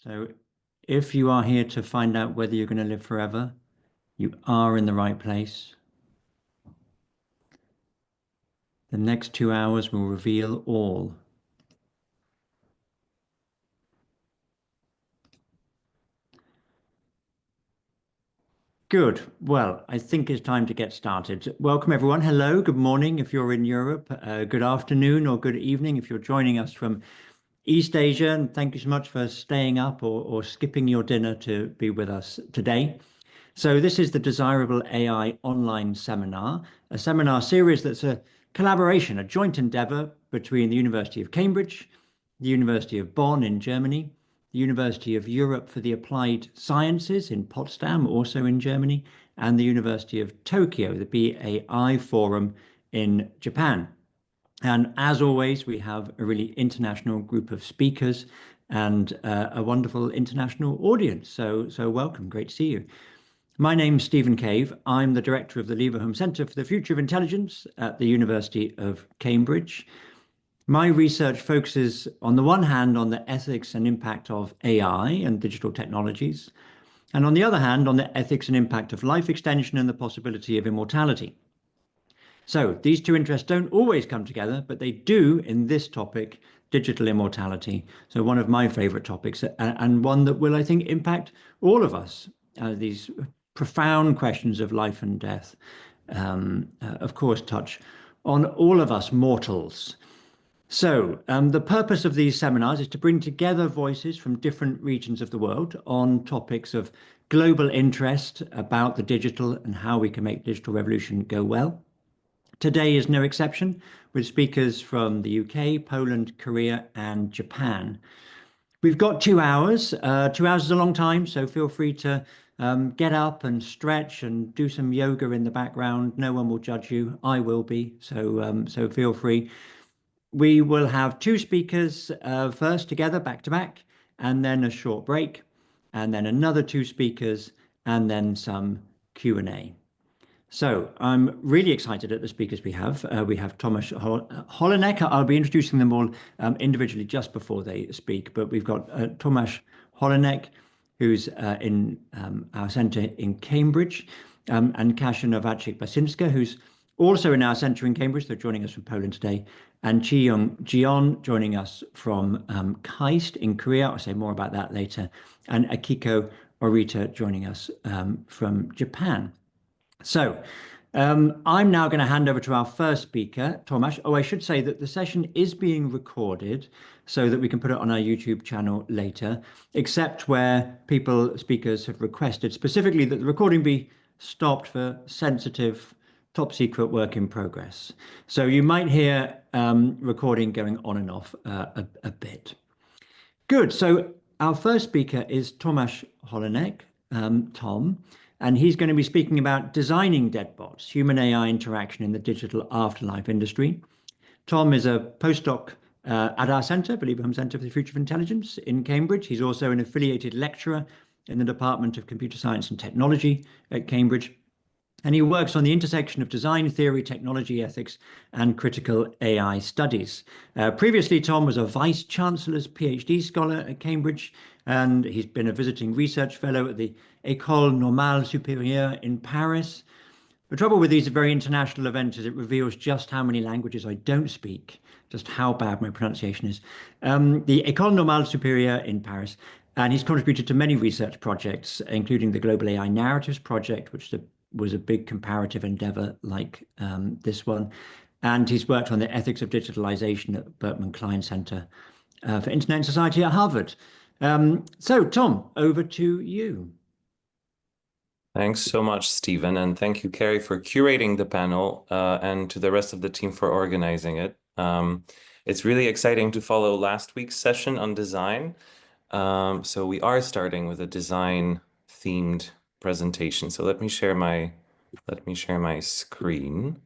So if you are here to find out whether you're going to live forever, you are in the right place. The next 2 hours will reveal all. Good. Well, I think it's time to get started. Welcome, everyone. Hello, good morning if you're in Europe, good afternoon or good evening if you're joining us from East Asia. And thank you so much for staying up or skipping your dinner to be with us today. So this is the Desirable AI online seminar, a seminar series that's a collaboration, a joint endeavor between the University of Cambridge, the University of Bonn in Germany, the University of Europe for the Applied Sciences in Potsdam, also in Germany, and the University of Tokyo, the BAI Forum in Japan. And as always, we have a really international group of speakers and a wonderful international audience. So welcome, great to see you. My name's Stephen Cave. I'm the director of the Leverhulme Centre for the Future of Intelligence at the University of Cambridge. My research focuses, on the one hand, on the ethics and impact of AI and digital technologies, and on the other hand, on the ethics and impact of life extension and the possibility of immortality. So these two interests don't always come together, but they do in this topic, digital immortality. So one of my favorite topics and one that will, I think, impact all of us. These profound questions of life and death, of course, touch on all of us mortals. So the purpose of these seminars is to bring together voices from different regions of the world on topics of global interest about the digital and how we can make digital revolution go well. Today is no exception, with speakers from the UK, Poland, Korea, and Japan. We've got 2 hours. 2 hours is a long time, so feel free to get up and stretch and do some yoga in the background. No one will judge you. I will be, so feel free. We will have 2 speakers first together, back to back, and then a short break, and then another 2 speakers, and then some Q&A. So I'm really excited at the speakers we have. We have Tomasz Hollanek. I'll be introducing them all individually just before they speak, but we've got Tomasz Hollanek, who's in our centre in Cambridge, and Katarzyna Nowaczyk-Basińska, who's also in our centre in Cambridge. They're joining us from Poland today, and Chihyung Jeon joining us from KAIST in Korea. I'll say more about that later, and Akito Orita joining us from Japan. So I'm now going to hand over to our first speaker, Tomasz. Oh, I should say that the session is being recorded so that we can put it on our YouTube channel later, except where speakers have requested specifically that the recording be stopped for sensitive, top secret work in progress. So you might hear recording going on and off a bit. Good. So our first speaker is Tomasz Hollanek, Tom. And he's going to be speaking about designing deadbots, human AI interaction in the digital afterlife industry. Tom is a postdoc at our centre, Leverhulme Centre for the Future of Intelligence in Cambridge. He's also an affiliated lecturer in the Department of Computer Science and Technology at Cambridge. And he works on the intersection of design theory, technology ethics, and critical AI studies. Previously, Tom was a Vice Chancellor's PhD scholar at Cambridge, and he's been a visiting research fellow at the École Normale Supérieure in Paris. The trouble with these very international events is it reveals just how many languages I don't speak, just how bad my pronunciation is. The École Normale Supérieure in Paris, and he's contributed to many research projects, including the Global AI Narratives Project, which was a big comparative endeavor like this one. And he's worked on the ethics of digitalization at Berkman Klein Center for Internet and Society at Harvard. So, Tom, over to you. Thanks so much, Stephen, and thank you, Carrie, for curating the panel and to the rest of the team for organizing it. It's really exciting to follow last week's session on design. So we are starting with a design-themed presentation. So let me share my screen.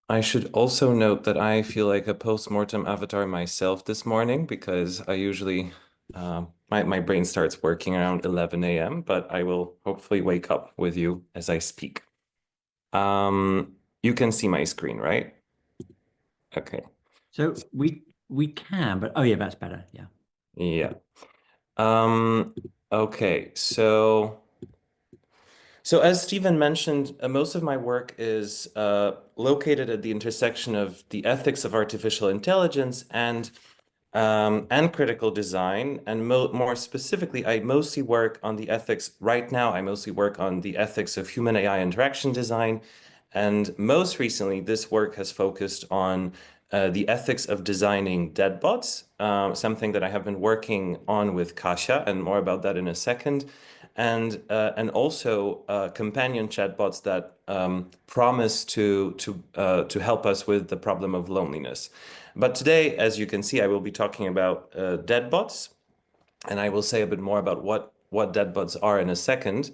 I should also note that I feel like a post-mortem avatar myself this morning because I usually, my brain starts working around 11 a.m., but I will hopefully wake up with you as I speak. You can see my screen, right? Okay. So we can, but oh yeah, that's better. Yeah. Yeah. Okay. So as Stephen mentioned, most of my work is located at the intersection of the ethics of artificial intelligence and critical design. And more specifically, I mostly work on the ethics. Right now, I mostly work on the ethics of human AI interaction design. And most recently, this work has focused on the ethics of designing deadbots, something that I have been working on with Kasia, and more about that in a second. And also companion chatbots that promise to help us with the problem of loneliness. But today, as you can see, I will be talking about deadbots, and I will say a bit more about what deadbots are in a second.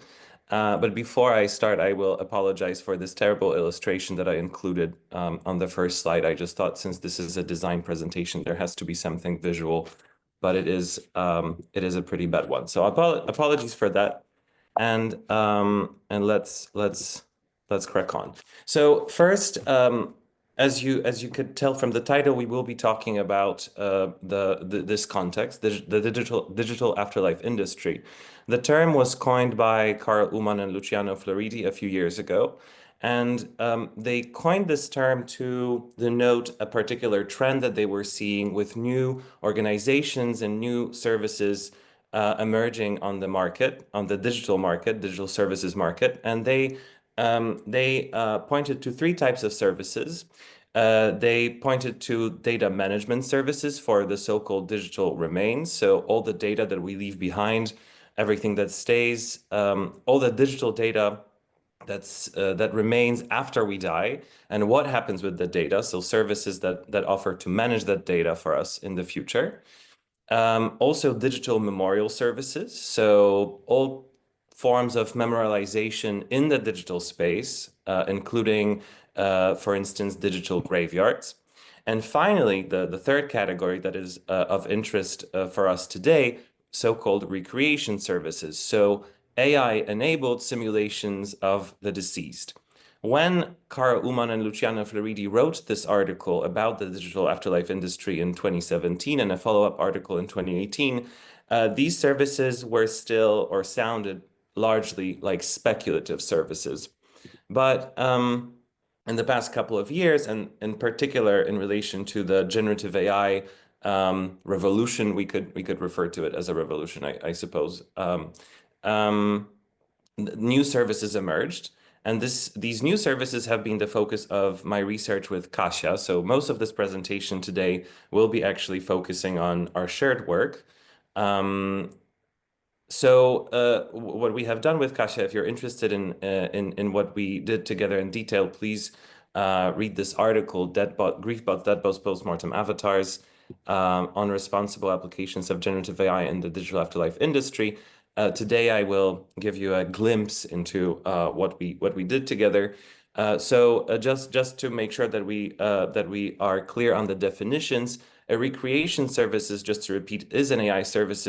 But before I start, I will apologize for this terrible illustration that I included on the first slide. I just thought since this is a design presentation, there has to be something visual, but it is a pretty bad one. So apologies for that, and let's crack on. So first, as you could tell from the title, we will be talking about this context, the digital afterlife industry. The term was coined by Carl Uman and Luciano Floridi a few years ago, and they coined this term to denote a particular trend that they were seeing with new organizations and new services emerging on the market, on the digital services market, and they pointed to three types of services. They pointed to data management services for the so-called digital remains. So all the data that we leave behind, everything that stays, all the digital data that remains after we die, and what happens with the data. So services that offer to manage that data for us in the future. Also digital memorial services. So all forms of memorialization in the digital space, including, for instance, digital graveyards. And finally, the third category that is of interest for us today, so-called recreation services. So AI-enabled simulations of the deceased. When Carl Uman and Luciano Floridi wrote this article about the digital afterlife industry in 2017 and a follow-up article in 2018, these services were still or sounded largely like speculative services. But in the past couple of years, and in particular in relation to the generative AI revolution, we could refer to it as a revolution, I suppose. New services emerged. And these new services have been the focus of my research with Kasia. So most of this presentation today will be actually focusing on our shared work. What we have done with Kasia, if you're interested in what we did together in detail, please read this article, Griefbots, Deadbots, Postmortem Avatars, on responsible applications of generative AI in the digital afterlife industry. Today, I will give you a glimpse into what we did together. Just to make sure that we are clear on the definitions, a recreation services, just to repeat, is an AI service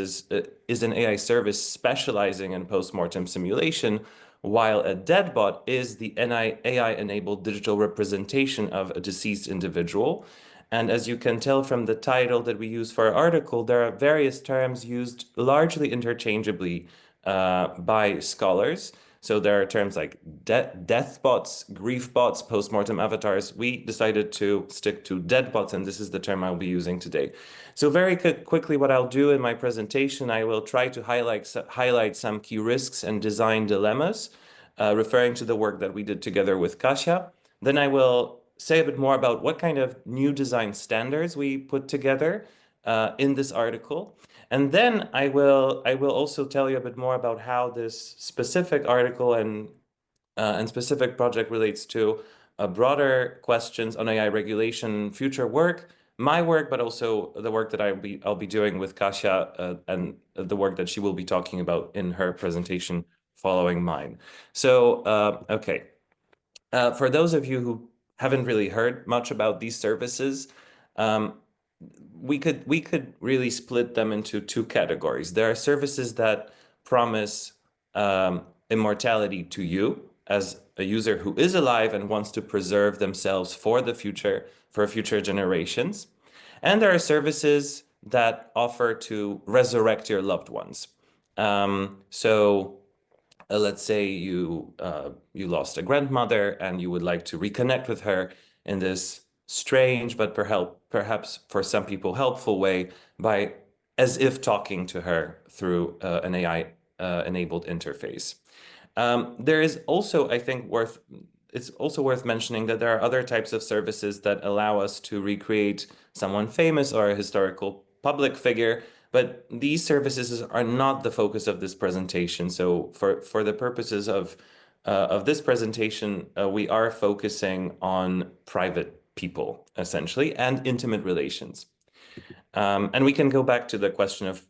specializing in postmortem simulation, while a deadbot is the AI-enabled digital representation of a deceased individual. And as you can tell from the title that we use for our article, there are various terms used largely interchangeably by scholars. So there are terms like deathbots, griefbots, postmortem avatars. We decided to stick to deadbots, and this is the term I'll be using today. So very quickly, what I'll do in my presentation, I will try to highlight some key risks and design dilemmas, referring to the work that we did together with Kasia. Then I will say a bit more about what kind of new design standards we put together in this article. And then I will also tell you a bit more about how this specific article and specific project relates to broader questions on AI regulation, future work, my work, but also the work that I'll be doing with Kasia and the work that she will be talking about in her presentation following mine. So, okay. For those of you who haven't really heard much about these services, we could really split them into two categories. There are services that promise immortality to you, as a user who is alive and wants to preserve themselves for the future, for future generations. And there are services that offer to resurrect your loved ones. Let's say you lost a grandmother and you would like to reconnect with her in this strange but perhaps for some people helpful way by as if talking to her through an AI enabled interface. There is also, I think, it's also worth mentioning that there are other types of services that allow us to recreate someone famous or a historical public figure, but these services are not the focus of this presentation. So for the purposes of this presentation, we are focusing on private people, essentially, and intimate relations. And we can go back to the question of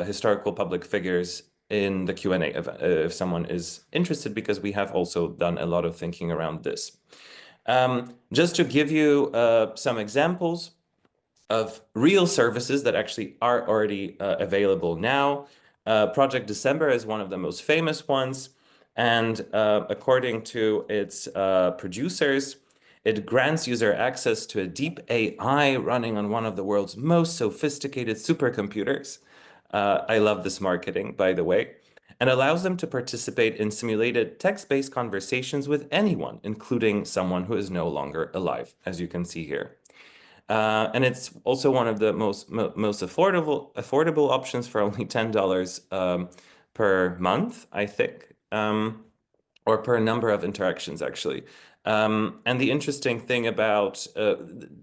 historical public figures in the Q&A if someone is interested, because we have also done a lot of thinking around this. Just to give you some examples of real services that actually are already available now. Project December is one of the most famous ones. And according to its producers, it grants user access to a deep AI running on one of the world's most sophisticated supercomputers. I love this marketing, by the way, and allows them to participate in simulated text-based conversations with anyone, including someone who is no longer alive, as you can see here. And it's also one of the most affordable options for only $10 per month, I think, or per number of interactions, actually. And the interesting thing about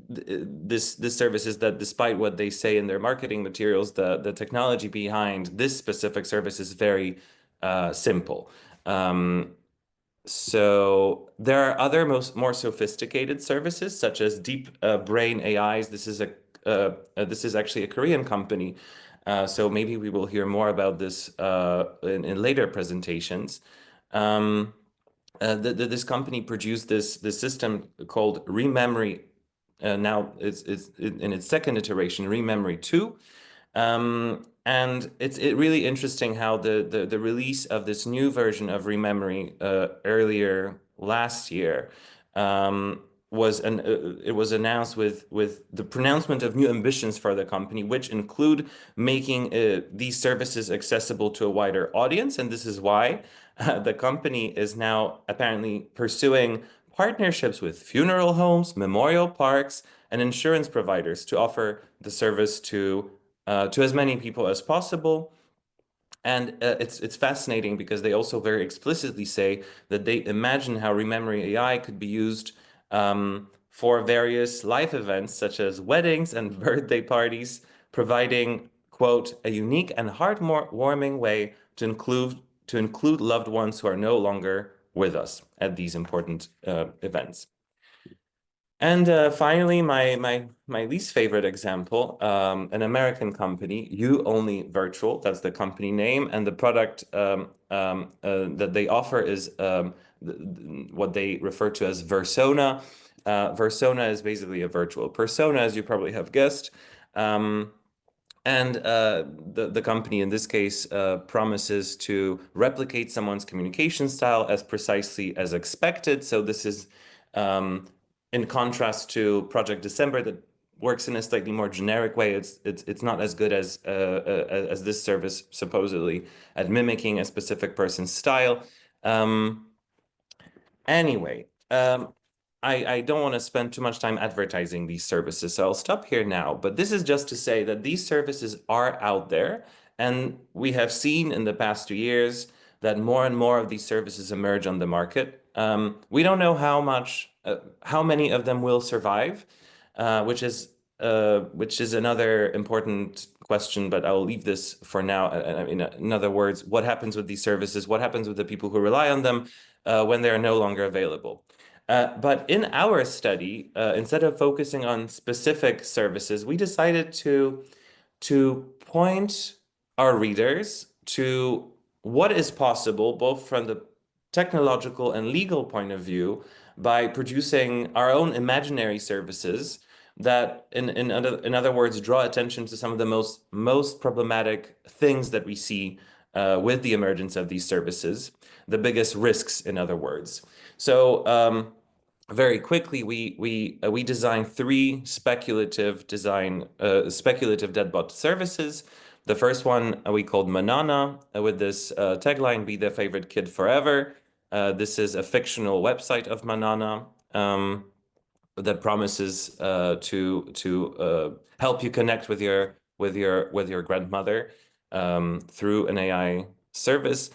this service is that despite what they say in their marketing materials, the technology behind this specific service is very simple. So there are other more sophisticated services, such as deep brain AIs. This is actually a Korean company. So maybe we will hear more about this in later presentations. This company produced this system called Rememory. Now it's in its second iteration, Rememory 2. And it's really interesting how the release of this new version of Rememory earlier last year it was announced with the pronouncement of new ambitions for the company, which include making these services accessible to a wider audience. And this is why the company is now apparently pursuing partnerships with funeral homes, memorial parks, and insurance providers to offer the service to as many people as possible. And it's fascinating because they also very explicitly say that they imagine how Rememory AI could be used for various life events such as weddings and birthday parties, providing, quote, a unique and heartwarming way to include loved ones who are no longer with us at these important events. And finally, my least favorite example, an American company, You Only Virtual, that's the company name, and the product that they offer is what they refer to as Versona. Versona is basically a virtual persona, as you probably have guessed. And the company in this case promises to replicate someone's communication style as precisely as expected. So this is in contrast to Project December that works in a slightly more generic way. It's not as good as this service supposedly at mimicking a specific person's style. Anyway, I don't want to spend too much time advertising these services, so I'll stop here now. But this is just to say that these services are out there, and we have seen in the past 2 years that more and more of these services emerge on the market. We don't know how many of them will survive, which is another important question, but I'll leave this for now. In other words, what happens with these services? What happens with the people who rely on them when they are no longer available? But in our study, instead of focusing on specific services, we decided to point our readers to what is possible, both from the technological and legal point of view, by producing our own imaginary services that, in other words, draw attention to some of the most problematic things that we see with the emergence of these services, the biggest risks, in other words. So very quickly, we designed three speculative Deadbot services. The first one we called Manana, with this tagline, "Be their favorite kid forever." This is a fictional website of Manana that promises to help you connect with your grandmother through an AI service.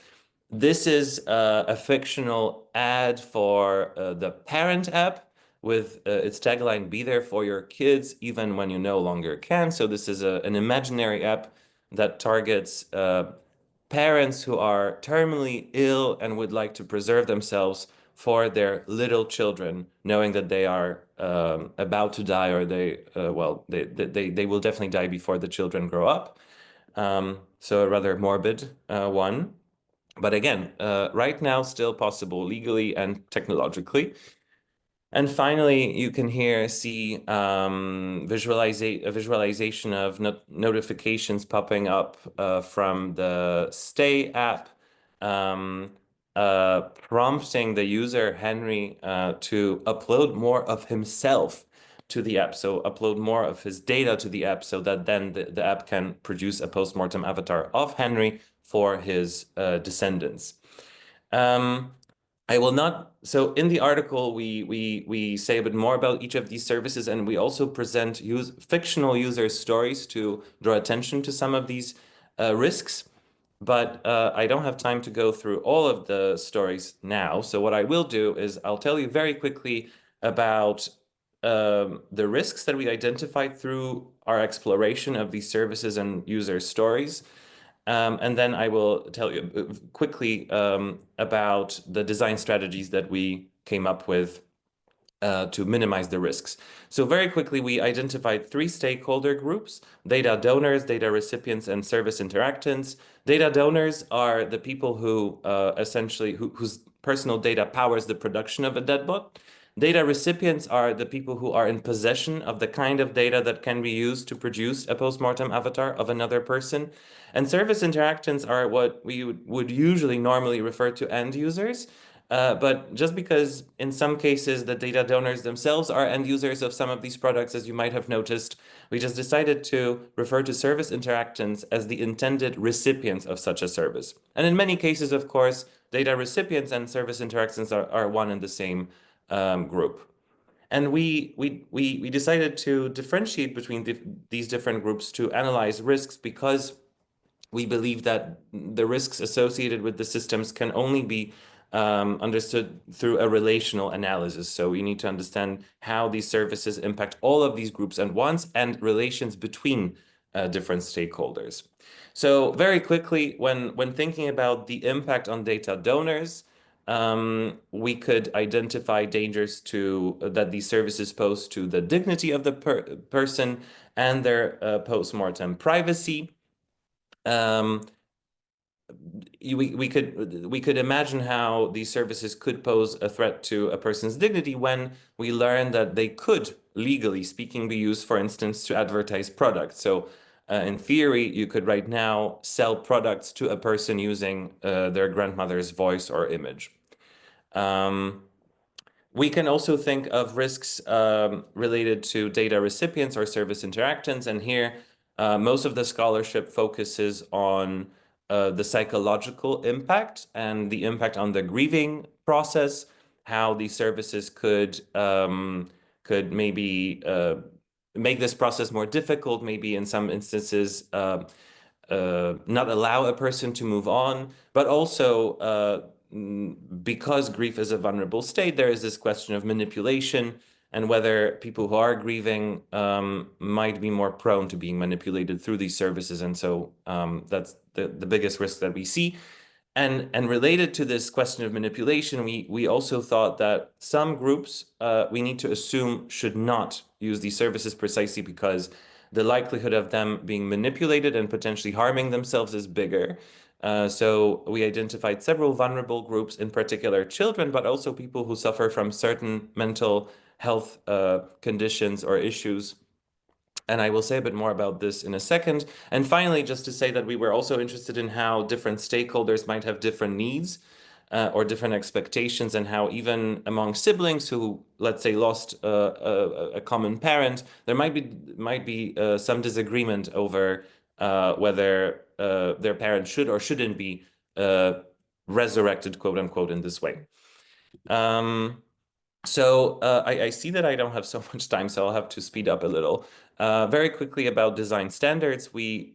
This is a fictional ad for the parent app with its tagline, "Be there for your kids even when you no longer can." So this is an imaginary app that targets parents who are terminally ill and would like to preserve themselves for their little children, knowing that they are about to die, or they will definitely die before the children grow up. So a rather morbid one. But again, right now, still possible legally and technologically. And finally, you can here see a visualization of notifications popping up from the Stay app, prompting the user, Henry, to upload more of himself to the app. So upload more of his data to the app so that then the app can produce a post-mortem avatar of Henry for his descendants. I will not. So in the article, we say a bit more about each of these services, and we also present fictional user stories to draw attention to some of these risks. But I don't have time to go through all of the stories now. So what I will do is I'll tell you very quickly about the risks that we identified through our exploration of these services and user stories. And then I will tell you quickly about the design strategies that we came up with to minimize the risks. So very quickly, we identified three stakeholder groups: data donors, data recipients, and service interactants. Data donors are the people who whose personal data powers the production of a deadbot. Data recipients are the people who are in possession of the kind of data that can be used to produce a postmortem avatar of another person. And service interactants are what we would usually normally refer to end users. But just because in some cases the data donors themselves are end users of some of these products, as you might have noticed, we just decided to refer to service interactants as the intended recipients of such a service. And in many cases, of course, data recipients and service interactants are one and the same group. And we decided to differentiate between these different groups to analyze risks, because we believe that the risks associated with the systems can only be understood through a relational analysis. So we need to understand how these services impact all of these groups at once and relations between different stakeholders. So very quickly, when thinking about the impact on data donors, we could identify dangers that these services pose to the dignity of the person and their post-mortem privacy. We could imagine how these services could pose a threat to a person's dignity when we learn that they could, legally speaking, be used, for instance, to advertise products. So in theory, you could right now sell products to a person using their grandmother's voice or image. We can also think of risks related to data recipients or service interactants. And here, most of the scholarship focuses on the psychological impact and the impact on the grieving process, how these services could maybe make this process more difficult, maybe in some instances not allow a person to move on, but also because grief is a vulnerable state, there is this question of manipulation and whether people who are grieving might be more prone to being manipulated through these services. And so that's the biggest risk that we see. And related to this question of manipulation, we also thought that some groups we need to assume should not use these services, precisely because the likelihood of them being manipulated and potentially harming themselves is bigger. So we identified several vulnerable groups, in particular children, but also people who suffer from certain mental health conditions or issues. And I will say a bit more about this in a second. And finally, just to say that we were also interested in how different stakeholders might have different needs or different expectations, and how even among siblings who, let's say, lost a common parent, there might be some disagreement over whether their parent should or shouldn't be resurrected, quote unquote, in this way. So I see that I don't have so much time, so I'll have to speed up a little. Very quickly about design standards, we,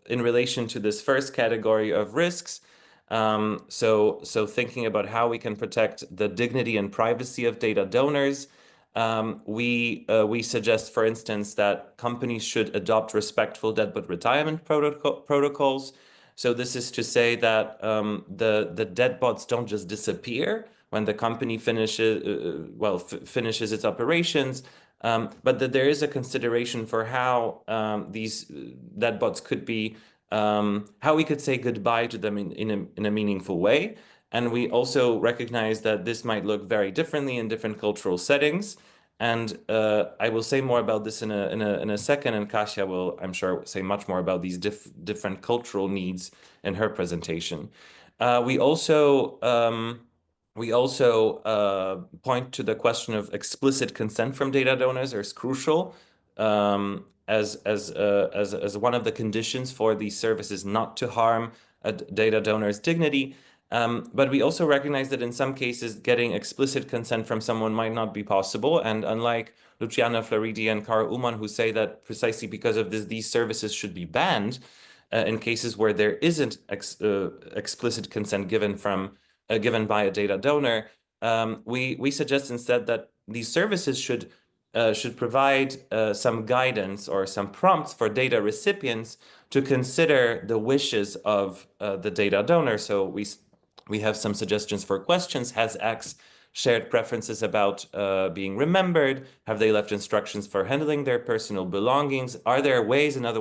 in relation to this first category of risks, so thinking about how we can protect the dignity and privacy of data donors, we suggest, for instance, that companies should adopt respectful deadbot retirement protocols. So this is to say that the deadbots don't just disappear when the company finishes its operations, but that there is a consideration for how these deadbots could be, how we could say goodbye to them in a meaningful way. And we also recognize that this might look very differently in different cultural settings. And I will say more about this in a second, and Kasia will, I'm sure, say much more about these different cultural needs in her presentation. We also point to the question of explicit consent from data donors as crucial, as one of the conditions for these services not to harm a data donor's dignity. But we also recognize that in some cases, getting explicit consent from someone might not be possible. And unlike Luciana Floridi and Carl Ullman, who say that precisely because of this, these services should be banned in cases where there isn't explicit consent given by a data donor, we suggest instead that these services should provide some guidance or some prompts for data recipients to consider the wishes of the data donor. So we have some suggestions for questions. Has X shared preferences about being remembered? Have they left instructions for handling their personal belongings? Are there ways, in other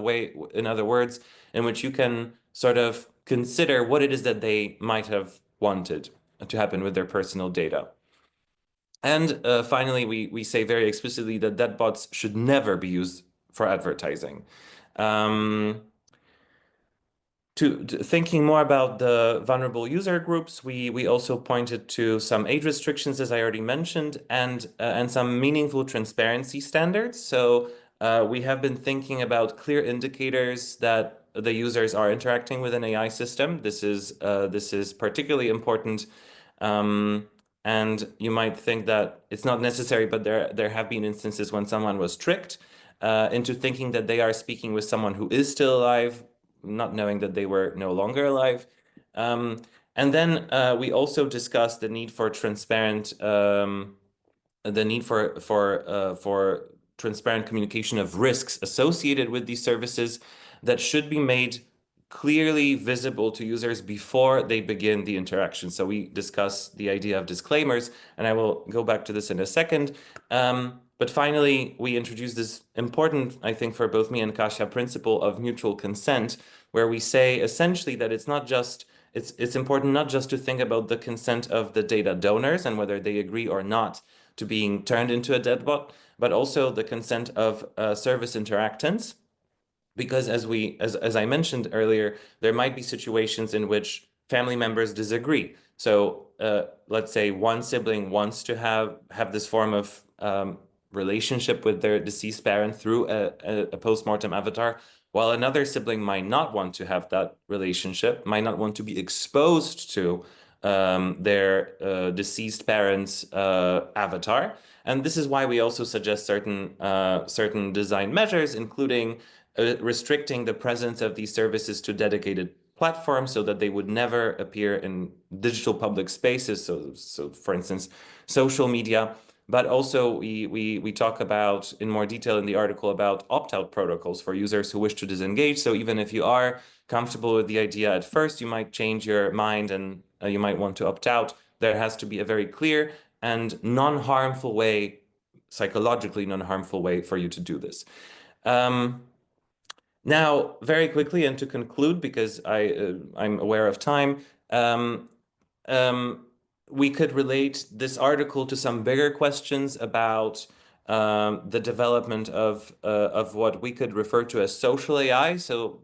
words, in which you can sort of consider what it is that they might have wanted to happen with their personal data? And finally, we say very explicitly that deadbots should never be used for advertising. Thinking more about the vulnerable user groups, we also pointed to some age restrictions, as I already mentioned, and some meaningful transparency standards. So we have been thinking about clear indicators that the users are interacting with an AI system. This is particularly important. And you might think that it's not necessary, but there have been instances when someone was tricked into thinking that they are speaking with someone who is still alive, not knowing that they were no longer alive. And then we also discussed the need for transparent, transparent communication of risks associated with these services that should be made clearly visible to users before they begin the interaction. So we discuss the idea of disclaimers, and I will go back to this in a second. But finally, we introduced this important, I think, for both me and Kasia, principle of mutual consent, where we say essentially that it's important not just to think about the consent of the data donors and whether they agree or not to being turned into a deadbot, but also the consent of service interactants. Because as I mentioned earlier, there might be situations in which family members disagree. So let's say one sibling wants to have this form of relationship with their deceased parent through a postmortem avatar, while another sibling might not want to have that relationship, might not want to be exposed to their deceased parent's avatar. And this is why we also suggest certain design measures, including restricting the presence of these services to dedicated platforms so that they would never appear in digital public spaces. So for instance, social media. But also we talk about in more detail in the article about opt-out protocols for users who wish to disengage. So even if you are comfortable with the idea at first, you might change your mind and you might want to opt out. There has to be a very clear and non-harmful way, psychologically non-harmful way for you to do this. Now, very quickly, and to conclude, because I'm aware of time, we could relate this article to some bigger questions about the development of what we could refer to as social AI. So,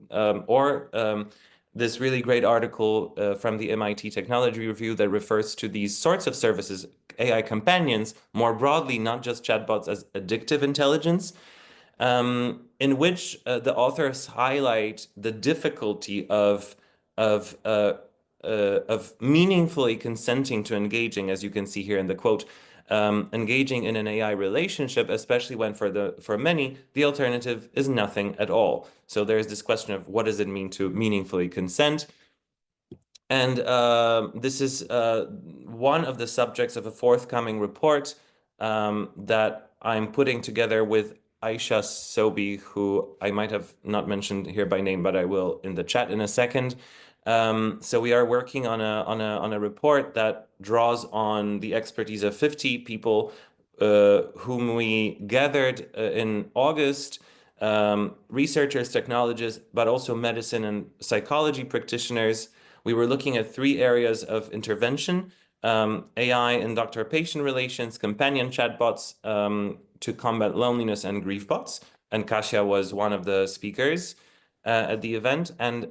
this really great article from the MIT Technology Review that refers to these sorts of services, AI companions, more broadly, not just chatbots, as addictive intelligence, in which the authors highlight the difficulty of meaningfully consenting to engaging, as you can see here in the quote, engaging in an AI relationship, especially when for many, the alternative is nothing at all. So there's this question of what does it mean to meaningfully consent? And this is one of the subjects of a forthcoming report that I'm putting together with Aisha Sobi, who I might have not mentioned here by name, but I will in the chat in a second. So we are working on a report that draws on the expertise of 50 people whom we gathered in August, researchers, technologists, but also medicine and psychology practitioners. We were looking at 3 areas of intervention: AI in doctor-patient relations, companion chatbots to combat loneliness, and grief bots. And Kasia was one of the speakers at the event, and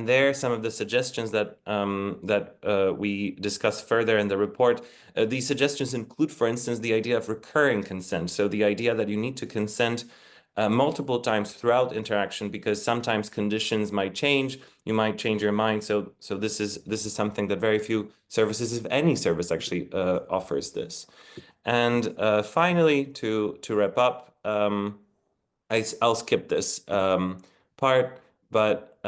there some of the suggestions that we discuss further in the report. These suggestions include, for instance, the idea of recurring consent. So the idea that you need to consent multiple times throughout interaction, because sometimes conditions might change, you might change your mind. So this is something that very few services, if any service, actually offers this. And finally, to wrap up, I'll skip this part, but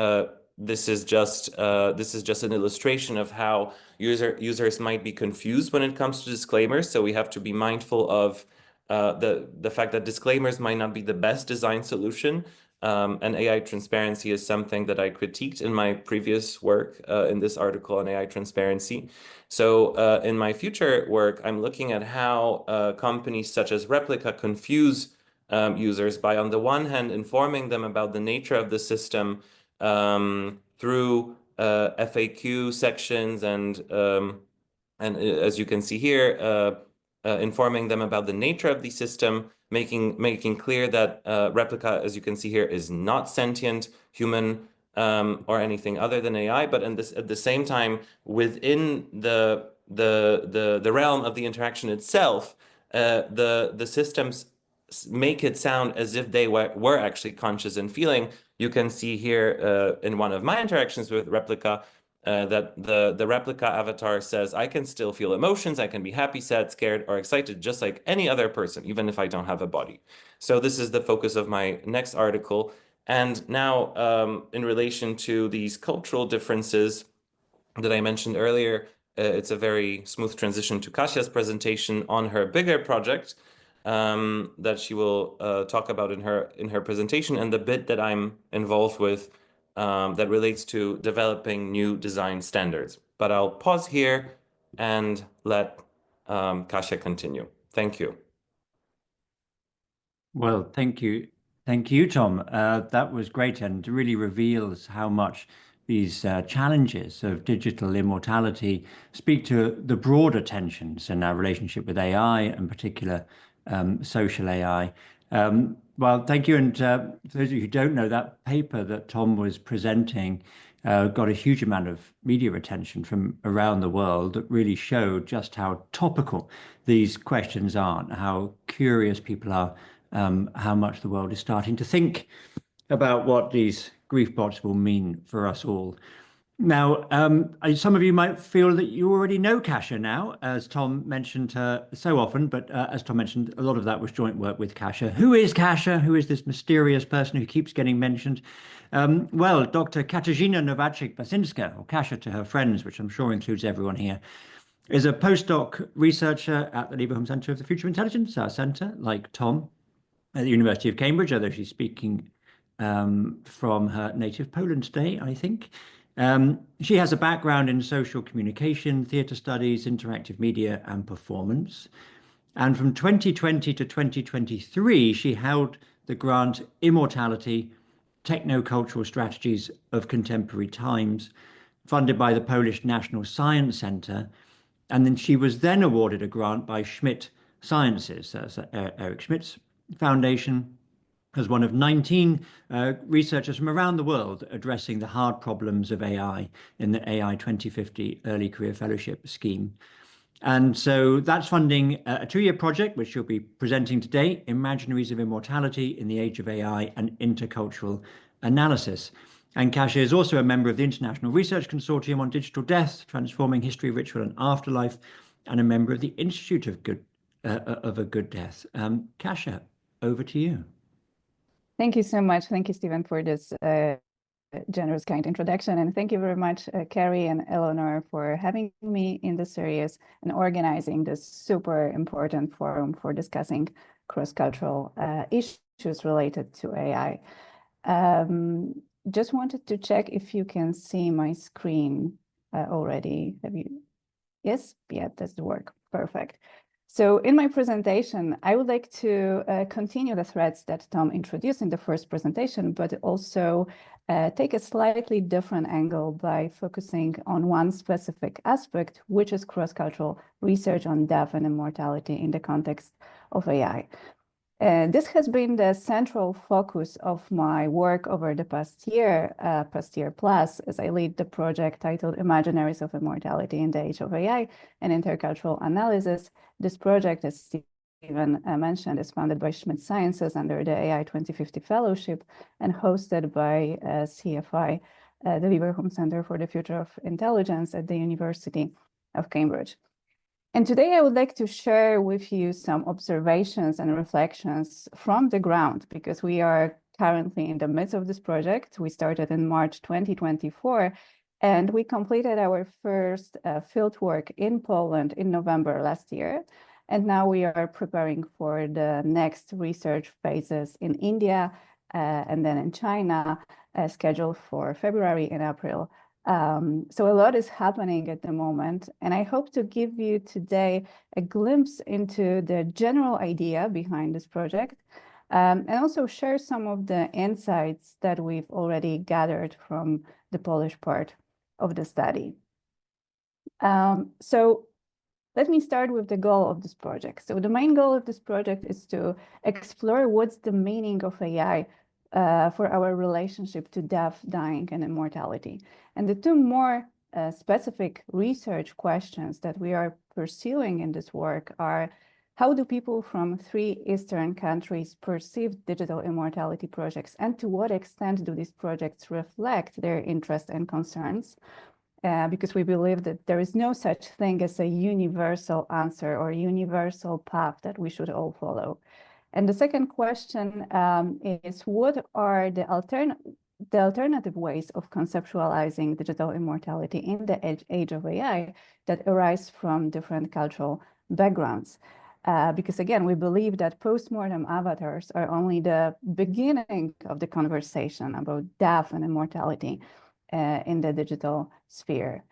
this is just an illustration of how users might be confused when it comes to disclaimers. So we have to be mindful of the fact that disclaimers might not be the best design solution. And AI transparency is something that I critiqued in my previous work in this article on AI transparency. So in my future work, I'm looking at how companies such as Replica confuse users by, on the one hand, informing them about the nature of the system through FAQ sections and as you can see here, informing them about the nature of the system, making clear that Replica, as you can see here, is not sentient, human, or anything other than AI. But at the same time, within the realm of the interaction itself, the systems make it sound as if they were actually conscious and feeling. You can see here in one of my interactions with Replica that the Replica avatar says, I can still feel emotions. I can be happy, sad, scared, or excited, just like any other person, even if I don't have a body. So this is the focus of my next article. And now, in relation to these cultural differences that I mentioned earlier, it's a very smooth transition to Kasia's presentation on her bigger project that she will talk about in her presentation, and the bit that I'm involved with that relates to developing new design standards. But I'll pause here and let Kasia continue. Thank you. Well, thank you. Thank you, Tom. That was great and really reveals how much these challenges of digital immortality speak to the broader tensions in our relationship with AI, in particular social AI. Well, thank you. And for those of you who don't know, that paper that Tom was presenting got a huge amount of media attention from around the world that really showed just how topical these questions are, and how curious people are, how much the world is starting to think about what these grief bots will mean for us all. Now, some of you might feel that you already know Kasia now, as Tom mentioned her so often, but as Tom mentioned, a lot of that was joint work with Kasia. Who is Kasia? Who is this mysterious person who keeps getting mentioned? Well, Dr. Katarzyna Nowaczyk-Basińska, or Kasia to her friends, which I'm sure includes everyone here, is a postdoc researcher at the Leverhulme Centre of the Future of Intelligence, our centre, like Tom, at the University of Cambridge, although she's speaking from her native Poland today, I think. She has a background in social communication, theatre studies, interactive media, and performance. And from 2020 to 2023, she held the grant Immortality, Techno-Cultural Strategies of Contemporary Times, funded by the Polish National Science Centre. And then she was then awarded a grant by Schmidt sciences. That's Eric Schmidt's foundation, as one of 19 researchers from around the world addressing the hard problems of AI in the AI 2050 Early Career Fellowship Scheme. And so that's funding a 2-year project, which you'll be presenting today, Imaginaries of Immortality in the Age of AI and Intercultural Analysis. And Kasia is also a member of the International Research Consortium on Digital Death, Transforming History, Ritual and Afterlife, and a member of the Institute of a Good Death. Kasia, over to you. Thank you so much. Thank you, Stephen, for this generous, kind introduction. And thank you very much, Carrie and Eleanor, for having me in this series and organizing this super important forum for discussing cross-cultural issues related to AI. Just wanted to check if you can see my screen already. Have you? Yes? Yeah, that's the work. Perfect. So in my presentation, I would like to continue the threads that Tom introduced in the first presentation, but also take a slightly different angle by focusing on one specific aspect, which is cross-cultural research on death and immortality in the context of AI. This has been the central focus of my work over the past year plus, as I lead the project titled Imaginaries of Immortality in the Age of AI and Intercultural Analysis. This project, as Stephen mentioned, is funded by Schmidt Sciences under the AI 2050 Fellowship and hosted by CFI, the Leverhulme Center for the Future of Intelligence at the University of Cambridge. And today I would like to share with you some observations and reflections from the ground, because we are currently in the midst of this project. We started in March 2024, and we completed our first fieldwork in Poland in November last year. And now we are preparing for the next research phases in India and then in China, scheduled for February and April. So a lot is happening at the moment, and I hope to give you today a glimpse into the general idea behind this project, and also share some of the insights that we've already gathered from the Polish part of the study. So let me start with the goal of this project. So the main goal of this project is to explore what's the meaning of AI for our relationship to death, dying, and immortality. And the two more specific research questions that we are pursuing in this work are: how do people from 3 Eastern countries perceive digital immortality projects, and to what extent do these projects reflect their interests and concerns? Because we believe that there is no such thing as a universal answer or universal path that we should all follow. And the second question is, what are the alternative ways of conceptualizing digital immortality in the age of AI that arise from different cultural backgrounds? Because again, we believe that postmortem avatars are only the beginning of the conversation about death and immortality in the digital sphere.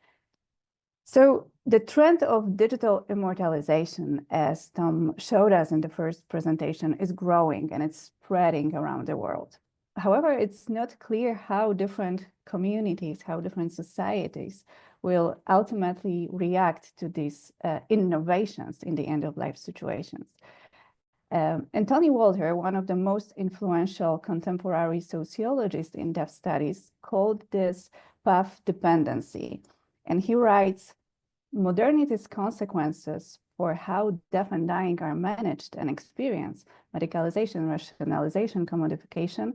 So the trend of digital immortalization, as Tom showed us in the first presentation, is growing and it's spreading around the world. However, it's not clear how different communities, how different societies will ultimately react to these innovations in the end-of-life situations. And Tony Walter, one of the most influential contemporary sociologists in death studies, called this path dependency. And he writes, "Modernity's consequences for how death and dying are managed and experienced, medicalization, rationalization, commodification,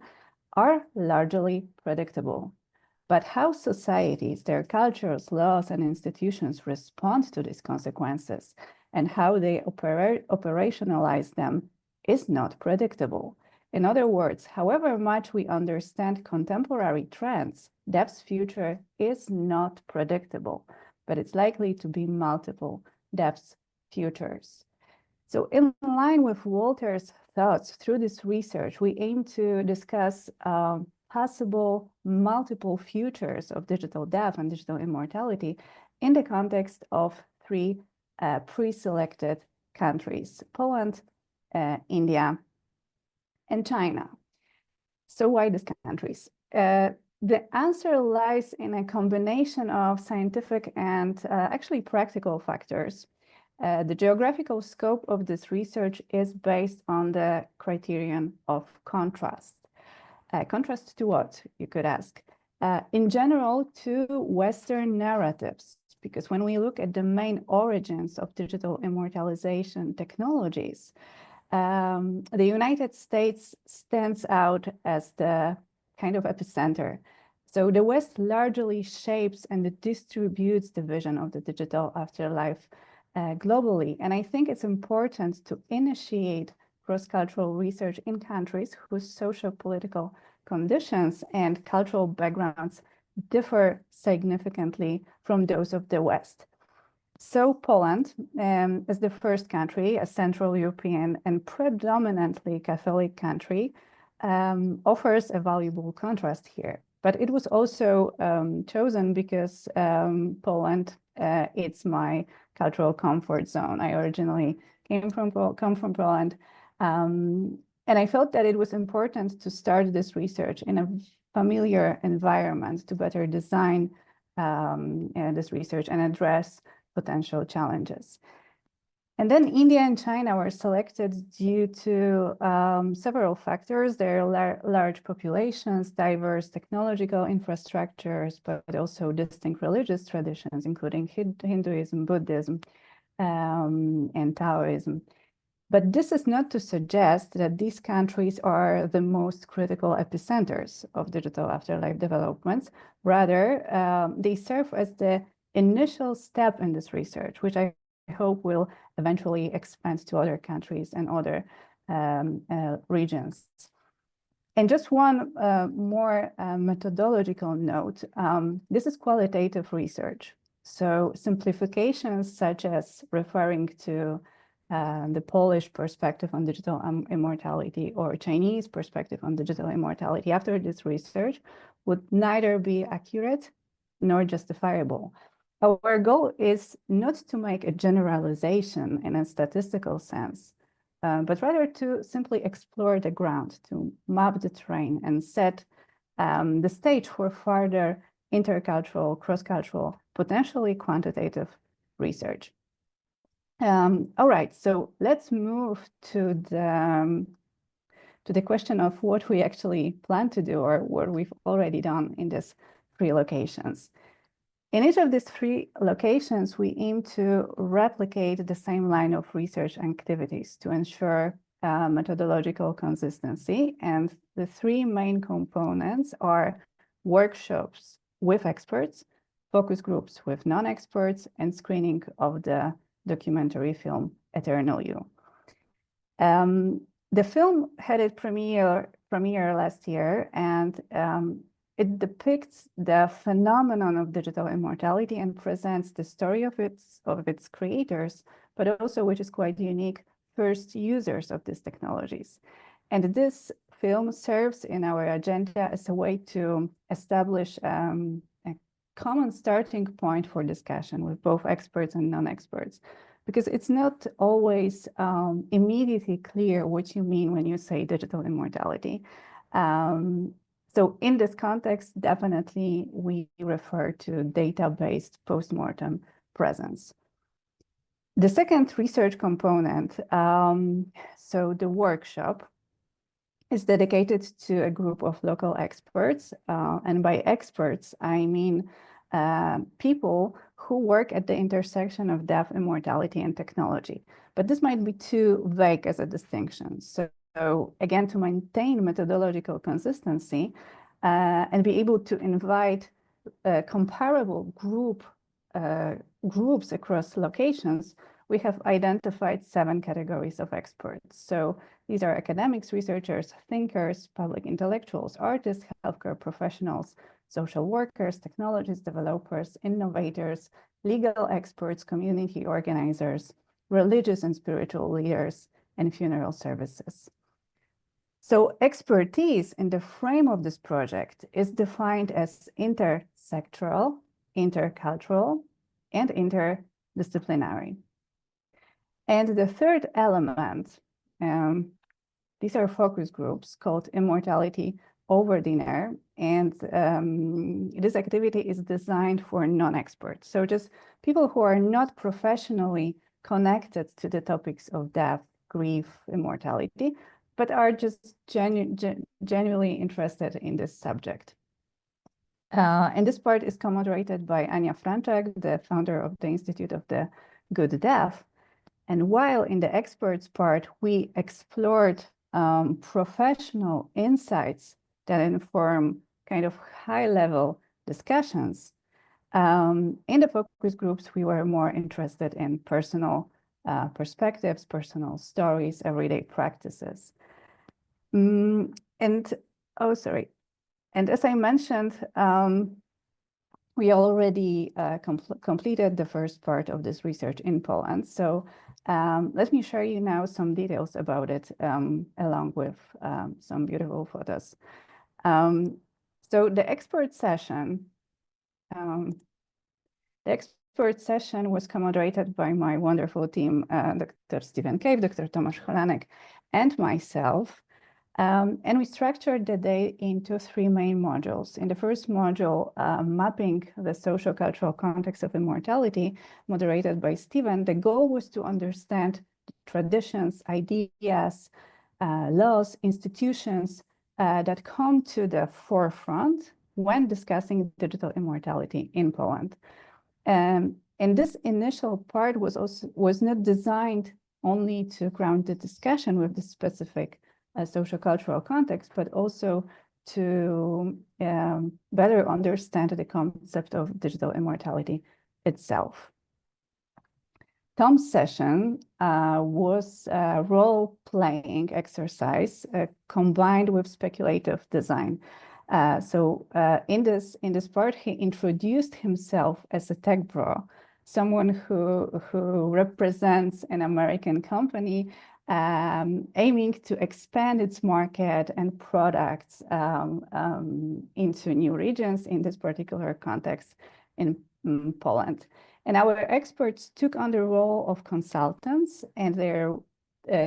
are largely predictable. But how societies, their cultures, laws, and institutions respond to these consequences and how they operationalize them is not predictable. In other words, however much we understand contemporary trends, death's future is not predictable, but it's likely to be multiple death's futures." So in line with Walter's thoughts, through this research, we aim to discuss possible multiple futures of digital death and digital immortality in the context of 3 pre-selected countries: Poland, India, and China. So why these countries? The answer lies in a combination of scientific and actually practical factors. The geographical scope of this research is based on the criterion of contrast. Contrast to what, you could ask? In general, to Western narratives, because when we look at the main origins of digital immortalization technologies, the United States stands out as the kind of epicenter. So the West largely shapes and distributes the vision of the digital afterlife globally. And I think it's important to initiate cross-cultural research in countries whose socio-political conditions and cultural backgrounds differ significantly from those of the West. So Poland, as the first country, a Central European and predominantly Catholic country, offers a valuable contrast here. But it was also chosen because Poland, it's my cultural comfort zone. I originally come from Poland, and I felt that it was important to start this research in a familiar environment to better design this research and address potential challenges. And then India and China were selected due to several factors. There are large populations, diverse technological infrastructures, but also distinct religious traditions, including Hinduism, Buddhism, and Taoism. But this is not to suggest that these countries are the most critical epicenters of digital afterlife developments. Rather, they serve as the initial step in this research, which I hope will eventually expand to other countries and other regions. And just one more methodological note, this is qualitative research. So simplifications such as referring to the Polish perspective on digital immortality or Chinese perspective on digital immortality after this research would neither be accurate nor justifiable. Our goal is not to make a generalization in a statistical sense, but rather to simply explore the ground, to map the terrain and set the stage for further intercultural, cross-cultural, potentially quantitative research. All right, so let's move to the question of what we actually plan to do or what we've already done in these 3 locations. In each of these 3 locations, we aim to replicate the same line of research activities to ensure methodological consistency. And the 3 main components are workshops with experts, focus groups with non-experts, and screening of the documentary film Eternal You. The film had its premiere last year, and it depicts the phenomenon of digital immortality and presents the story of its creators, but also, which is quite unique, first users of these technologies. And this film serves in our agenda as a way to establish a common starting point for discussion with both experts and non-experts, because it's not always immediately clear what you mean when you say digital immortality. So in this context, definitely we refer to data-based post-mortem presence. The second research component, so the workshop, is dedicated to a group of local experts. And by experts, I mean people who work at the intersection of death, immortality, and technology. But this might be too vague as a distinction. So again, to maintain methodological consistency and be able to invite comparable groups across locations, we have identified 7 categories of experts. So these are academics, researchers, thinkers, public intellectuals, artists, healthcare professionals, social workers, technologists, developers, innovators, legal experts, community organizers, religious and spiritual leaders, and funeral services. So expertise in the frame of this project is defined as intersectoral, intercultural, and interdisciplinary. And the third element, these are focus groups called Immortality over Dinner, and this activity is designed for non-experts. So just people who are not professionally connected to the topics of death, grief, immortality, but are just genuinely interested in this subject. And this part is co-moderated by Ania Franczak, the founder of the Institute of the Good Death. And while in the experts part, we explored professional insights that inform kind of high-level discussions, in the focus groups, we were more interested in personal perspectives, personal stories, everyday practices. And as I mentioned, we already completed the first part of this research in Poland. So let me share you now some details about it, along with some beautiful photos. So the expert session was co-moderated by my wonderful team, Dr. Stephen Cave, Dr. Tomasz, Hollanek, and myself. And we structured the day into 3 main modules. In the first module, mapping the social-cultural context of immortality, moderated by Stephen, the goal was to understand traditions, ideas, laws, institutions that come to the forefront when discussing digital immortality in Poland. And this initial part was not designed only to ground the discussion with the specific social-cultural context, but also to better understand the concept of digital immortality itself. Tom's session was a role-playing exercise combined with speculative design. In this part, he introduced himself as a tech bro, someone who represents an American company aiming to expand its market and products into new regions, in this particular context in Poland. And our experts took on the role of consultants, and their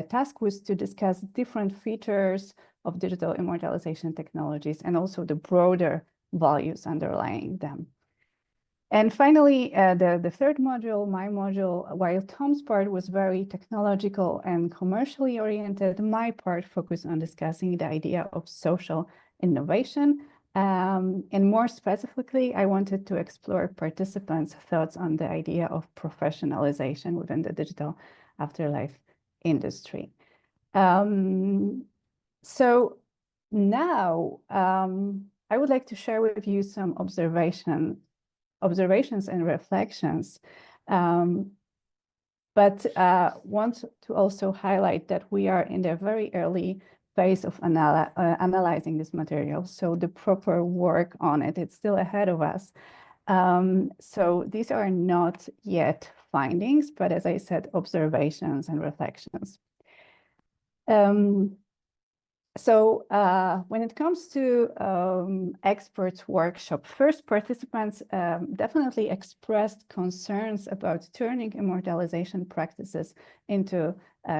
task was to discuss different features of digital immortalization technologies and also the broader values underlying them. And finally, the third module, my module, while Tom's part was very technological and commercially oriented, my part focused on discussing the idea of social innovation. And more specifically, I wanted to explore participants' thoughts on the idea of professionalization within the digital afterlife industry. So now I would like to share with you some observations and reflections, but want to also highlight that we are in the very early phase of analyzing this material. So the proper work on it, it's still ahead of us. So these are not yet findings, but as I said, observations and reflections. So when it comes to experts workshop, first participants definitely expressed concerns about turning immortalization practices into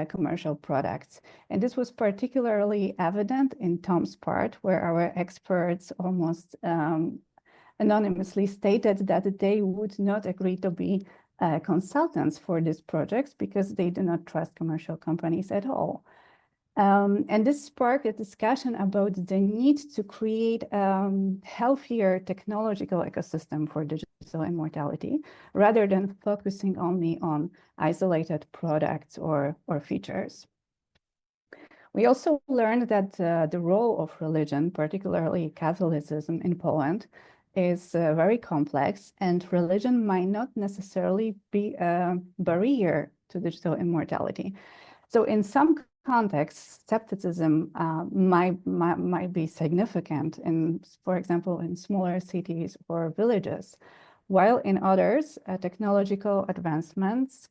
commercial products. And this was particularly evident in Tom's part, where our experts almost anonymously stated that they would not agree to be consultants for these projects because they do not trust commercial companies at all. And this sparked a discussion about the need to create a healthier technological ecosystem for digital immortality, rather than focusing only on isolated products or features. We also learned that the role of religion, particularly Catholicism in Poland, is very complex, and religion might not necessarily be a barrier to digital immortality. So in some contexts, skepticism might be significant in, for example, in smaller cities or villages, while in others, technological advancements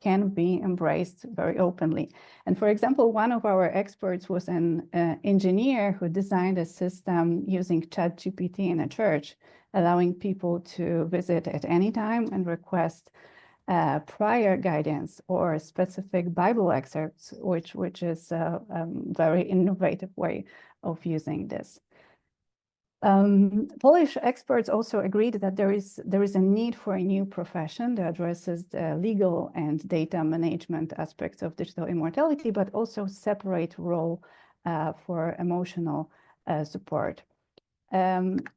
can be embraced very openly. And for example, one of our experts was an engineer who designed a system using ChatGPT in a church, allowing people to visit at any time and request prior guidance or specific Bible excerpts, which is a very innovative way of using this. Polish experts also agreed that there is a need for a new profession that addresses the legal and data management aspects of digital immortality, but also separate role for emotional support.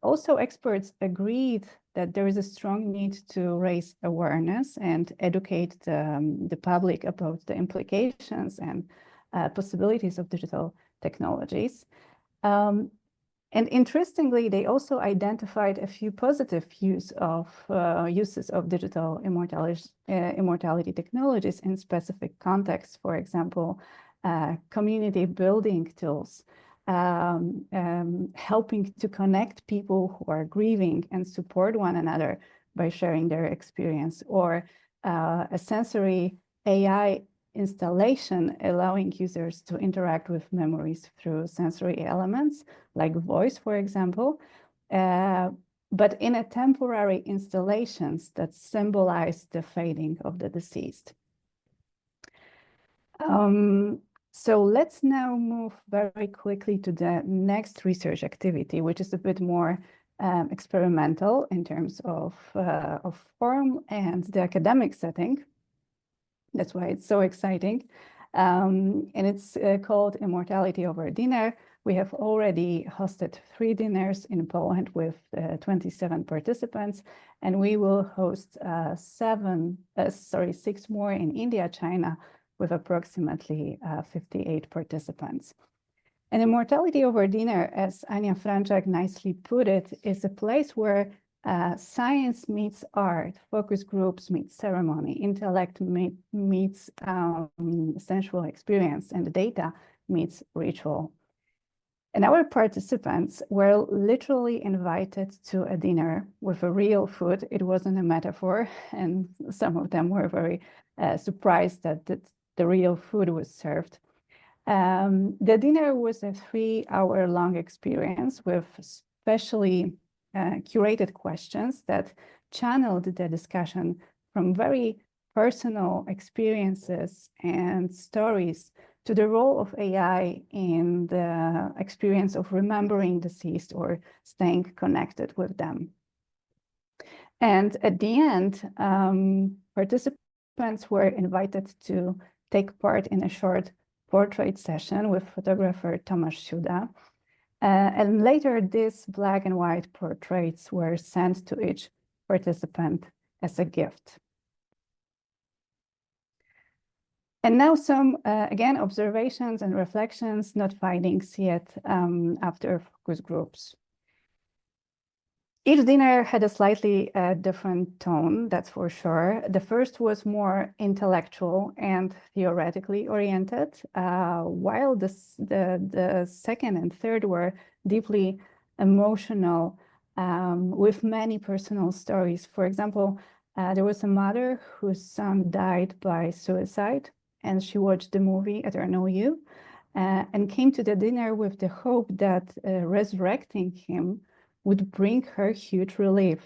Also, experts agreed that there is a strong need to raise awareness and educate the public about the implications and possibilities of digital technologies. And interestingly, they also identified a few positive uses of digital immortality technologies in specific contexts. For example, community building tools, helping to connect people who are grieving and support one another by sharing their experience, or a sensory AI installation allowing users to interact with memories through sensory elements like voice, for example, but in a temporary installations that symbolize the fading of the deceased. So let's now move very quickly to the next research activity, which is a bit more experimental in terms of form and the academic setting. That's why it's so exciting. And it's called Immortality over Dinner. We have already hosted 3 dinners in Poland with 27 participants, and we will host 6 more in India, China, with approximately 58 participants. And Immortality over Dinner, as Ania Franczak nicely put it, is a place where science meets art, focus groups meet ceremony, intellect meets sensual experience, and data meets ritual. And our participants were literally invited to a dinner with a real food. It wasn't a metaphor, and some of them were very surprised that the real food was served. The dinner was a 3-hour-long experience with specially curated questions that channeled the discussion from very personal experiences and stories to the role of AI in the experience of remembering deceased or staying connected with them. And at the end, participants were invited to take part in a short portrait session with photographer Tomasz. And later, these black and white portraits were sent to each participant as a gift. And now some, again, observations and reflections, not findings yet after focus groups. Each dinner had a slightly different tone, that's for sure. The first was more intellectual and theoretically oriented, while the second and third were deeply emotional, with many personal stories. For example, there was a mother whose son died by suicide, and she watched the movie Eternal You, and came to the dinner with the hope that resurrecting him would bring her huge relief.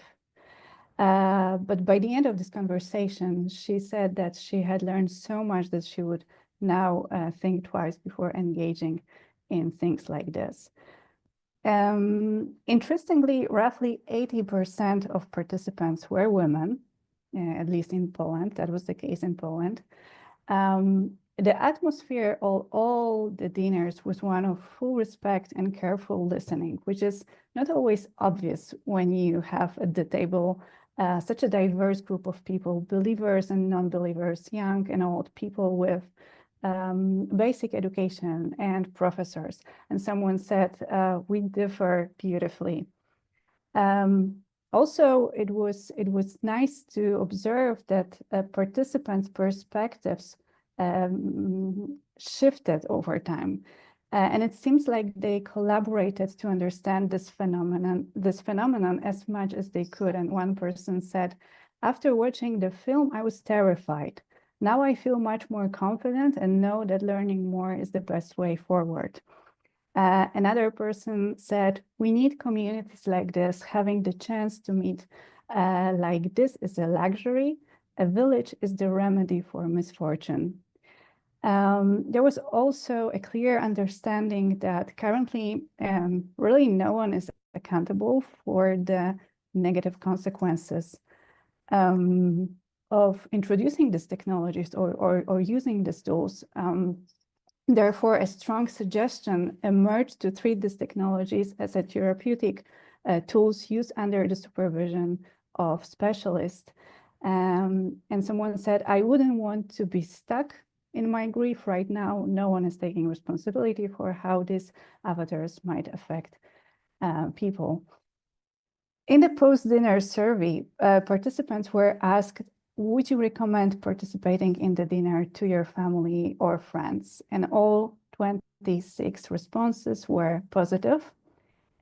But by the end of this conversation, she said that she had learned so much that she would now think twice before engaging in things like this. Interestingly, roughly 80% of participants were women, at least in Poland. That was the case in Poland. The atmosphere of all the dinners was one of full respect and careful listening, which is not always obvious when you have at the table such a diverse group of people, believers and non-believers, young and old, people with basic education and professors. And someone said, we differ beautifully. Also, it was nice to observe that participants' perspectives shifted over time. And it seems like they collaborated to understand this phenomenon as much as they could. And one person said, after watching the film, I was terrified. Now I feel much more confident and know that learning more is the best way forward. Another person said, we need communities like this. Having the chance to meet like this is a luxury. A village is the remedy for misfortune. There was also a clear understanding that currently really no one is accountable for the negative consequences of introducing these technologies or using these tools. Therefore, a strong suggestion emerged to treat these technologies as a therapeutic tools used under the supervision of specialists. And someone said, I wouldn't want to be stuck in my grief right now. No one is taking responsibility for how these avatars might affect people. In the post-dinner survey, participants were asked, would you recommend participating in the dinner to your family or friends? And all 26 responses were positive.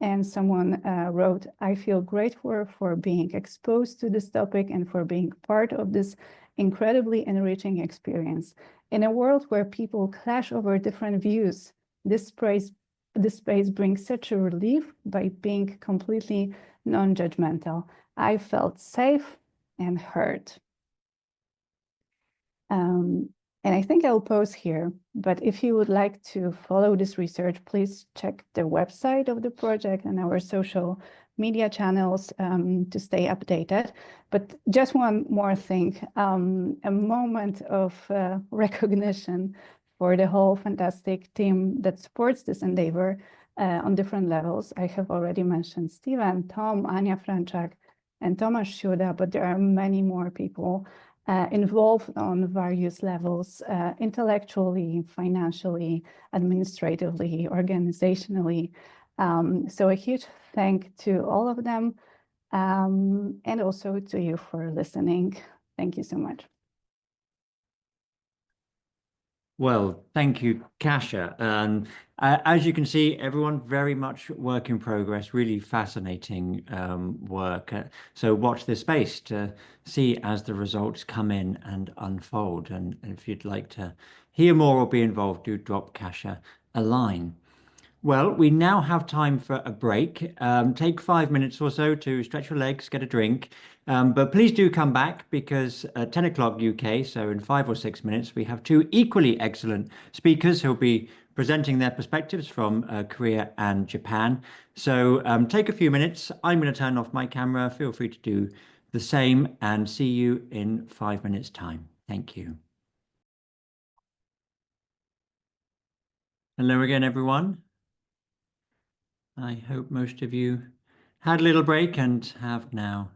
And someone wrote, I feel grateful for being exposed to this topic and for being part of this incredibly enriching experience. In a world where people clash over different views, this space brings such a relief by being completely non-judgmental. I felt safe and heard. And I think I'll pause here, but if you would like to follow this research, please check the website of the project and our social media channels to stay updated. But just one more thing, a moment of recognition for the whole fantastic team that supports this endeavor on different levels. I have already mentioned Steven, Tom, Anya Franczak, and Tomasz Shuda, but there are many more people involved on various levels, intellectually, financially, administratively, organizationally. So a huge thank to all of them, and also to you for listening. Thank you so much. Well, thank you, Kasia. As you can see, everyone very much work in progress, really fascinating work. So watch this space to see as the results come in and unfold. And if you'd like to hear more or be involved, do drop Kasia a line. Well, we now have time for a break. Take 5 minutes or so to stretch your legs, get a drink. But please do come back because at 10 o'clock UK, so in 5 or 6 minutes, we have two equally excellent speakers who'll be presenting their perspectives from Korea and Japan. So take a few minutes. I'm going to turn off my camera. Feel free to do the same and see you in 5 minutes' time. Thank you. Hello again, everyone. I hope most of you had a little break and have now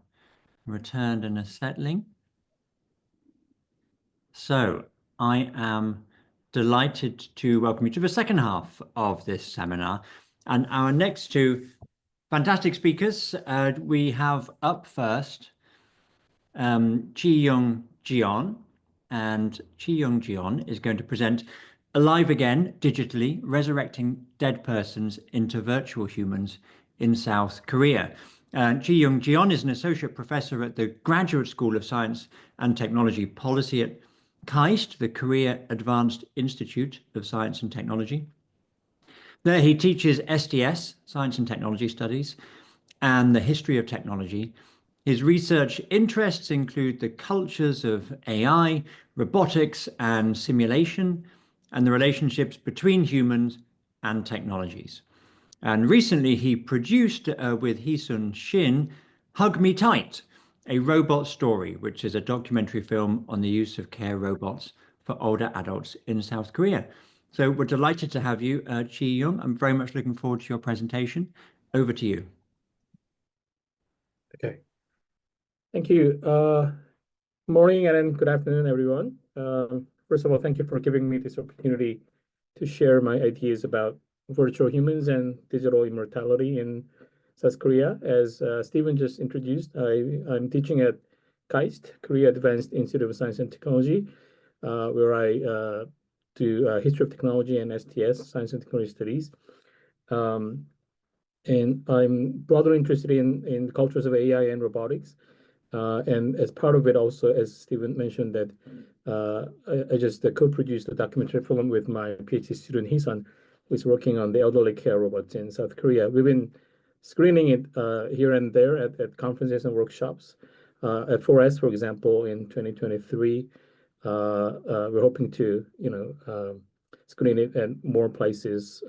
returned and are settling. So I am delighted to welcome you to the second half of this seminar. And our next two fantastic speakers, we have up first Chihyung Jeon. And Chihyung Jeon is going to present Alive Again, Digitally, Resurrecting Dead Persons into Virtual Humans in South Korea. Chihyung Jeon is an associate professor at the Graduate School of Science and Technology Policy at KAIST, the Korea Advanced Institute of Science and Technology. There he teaches STS, Science and Technology Studies, and the history of technology. His research interests include the cultures of AI, robotics, and simulation, and the relationships between humans and technologies. And recently he produced with Hee-sun Shin, Hug Me Tight, a robot story, which is a documentary film on the use of care robots for older adults in South Korea. So we're delighted to have you, Chihyung. I'm very much looking forward to your presentation. Over to you. Okay. Thank you. Morning and good afternoon, everyone. First of all, thank you for giving me this opportunity to share my ideas about virtual humans and digital immortality in South Korea. As Stephen just introduced, I'm teaching at KAIST, Korea Advanced Institute of Science and Technology, where I do history of technology and STS, Science and Technology Studies. And I'm broadly interested in cultures of AI and robotics. And as part of it also, as Stephen mentioned, that I just co-produced a documentary film with my PhD student, Hee-sun, who is working on the elderly care robots in South Korea. We've been screening it here and there at conferences and workshops. At 4S, for example, in 2023, we're hoping to, screen it at more places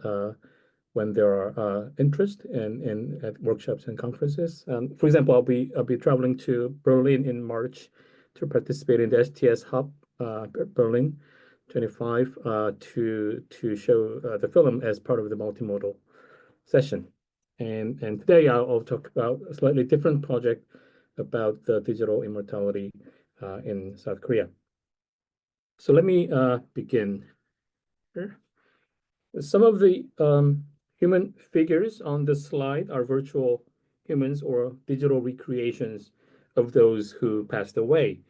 when there are interest in at workshops and conferences. For example, I'll be traveling to Berlin in March to participate in the STS Hub Berlin 25 to show the film as part of the multimodal session. And today I'll talk about a slightly different project about the digital immortality in South Korea. So let me begin here. Some of the human figures on the slide are virtual humans or digital recreations of those who passed away.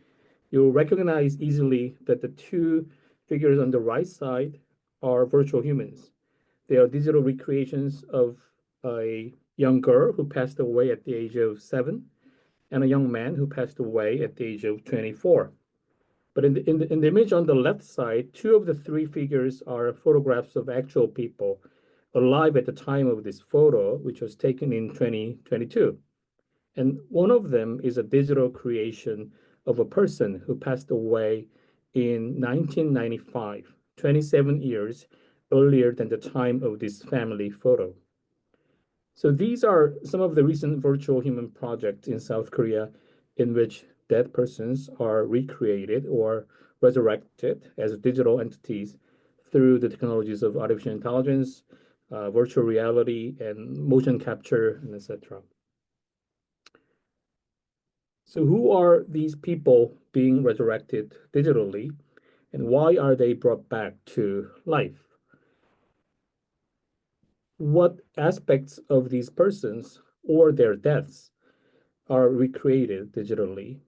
You'll recognize easily that the two figures on the right side are virtual humans. They are digital recreations of a young girl who passed away at the age of 7 and a young man who passed away at the age of 24. But in the image on the left side, 2 of the 3 figures are photographs of actual people alive at the time of this photo, which was taken in 2022. And one of them is a digital creation of a person who passed away in 1995, 27 years earlier than the time of this family photo. So these are some of the recent virtual human projects in South Korea in which dead persons are recreated or resurrected as digital entities through the technologies of artificial intelligence, virtual reality, and motion capture, and etc. So who are these people being resurrected digitally, and why are they brought back to life? What aspects of these persons or their deaths are recreated digitally?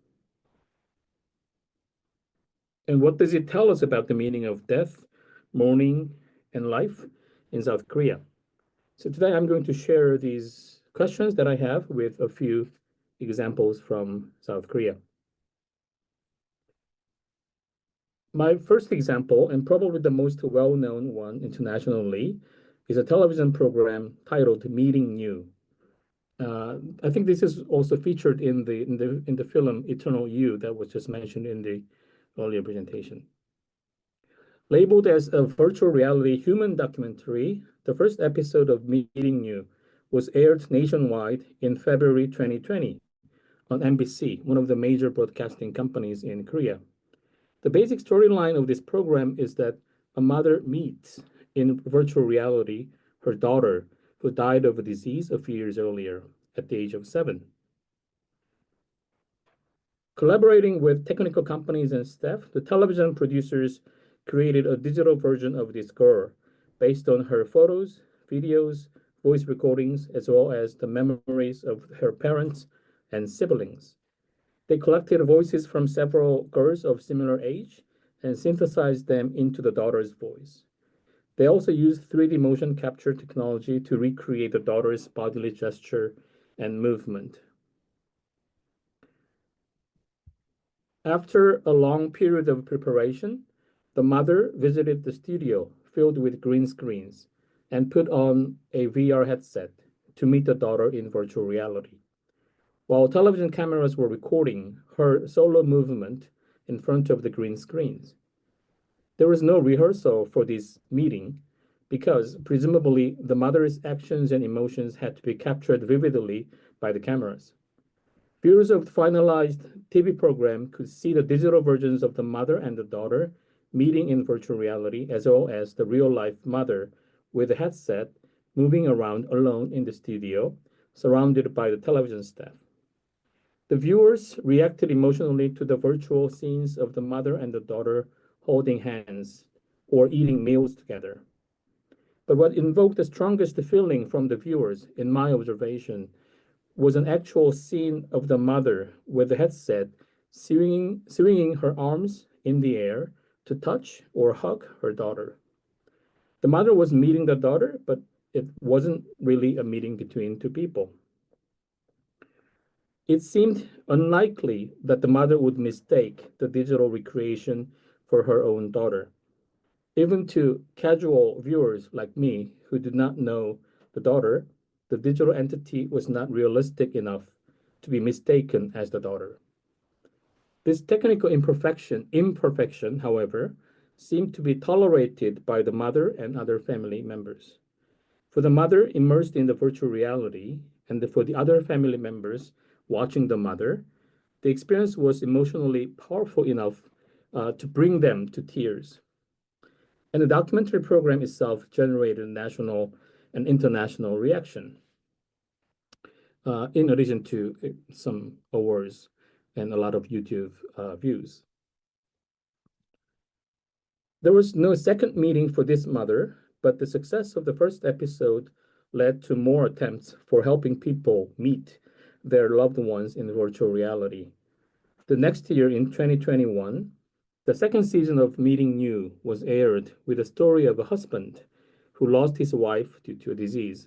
And what does it tell us about the meaning of death, mourning, and life in South Korea? So today I'm going to share these questions that I have with a few examples from South Korea. My first example, and probably the most well-known one internationally, is a television program titled Meeting You. I think this is also featured in the film Eternal You that was just mentioned in the earlier presentation. Labeled as a virtual reality human documentary, the first episode of Meeting You was aired nationwide in February 2020 on MBC, one of the major broadcasting companies in Korea. The basic storyline of this program is that a mother meets in virtual reality her daughter who died of a disease a few years earlier at the age of 7. Collaborating with technical companies and staff, the television producers created a digital version of this girl based on her photos, videos, voice recordings, as well as the memories of her parents and siblings. They collected voices from several girls of similar age and synthesized them into the daughter's voice. They also used 3D motion capture technology to recreate the daughter's bodily gesture and movement. After a long period of preparation, the mother visited the studio filled with green screens and put on a VR headset to meet the daughter in virtual reality. While television cameras were recording her solo movement in front of the green screens. There was no rehearsal for this meeting because presumably the mother's actions and emotions had to be captured vividly by the cameras. Viewers of the finalized TV program could see the digital versions of the mother and the daughter meeting in virtual reality, as well as the real-life mother with a headset moving around alone in the studio, surrounded by the television staff. The viewers reacted emotionally to the virtual scenes of the mother and the daughter holding hands or eating meals together. But what invoked the strongest feeling from the viewers, in my observation, was an actual scene of the mother with the headset swinging her arms in the air to touch or hug her daughter. The mother was meeting the daughter, but it wasn't really a meeting between two people. It seemed unlikely that the mother would mistake the digital recreation for her own daughter. Even to casual viewers like me who did not know the daughter, the digital entity was not realistic enough to be mistaken as the daughter. This technical imperfection, however, seemed to be tolerated by the mother and other family members. For the mother immersed in the virtual reality, and for the other family members watching the mother, the experience was emotionally powerful enough to bring them to tears. And the documentary program itself generated national and international reaction, in addition to some awards and a lot of YouTube views. There was no second meeting for this mother, but the success of the first episode led to more attempts for helping people meet their loved ones in virtual reality. The next year, in 2021, the second season of Meeting You was aired with a story of a husband who lost his wife due to a disease.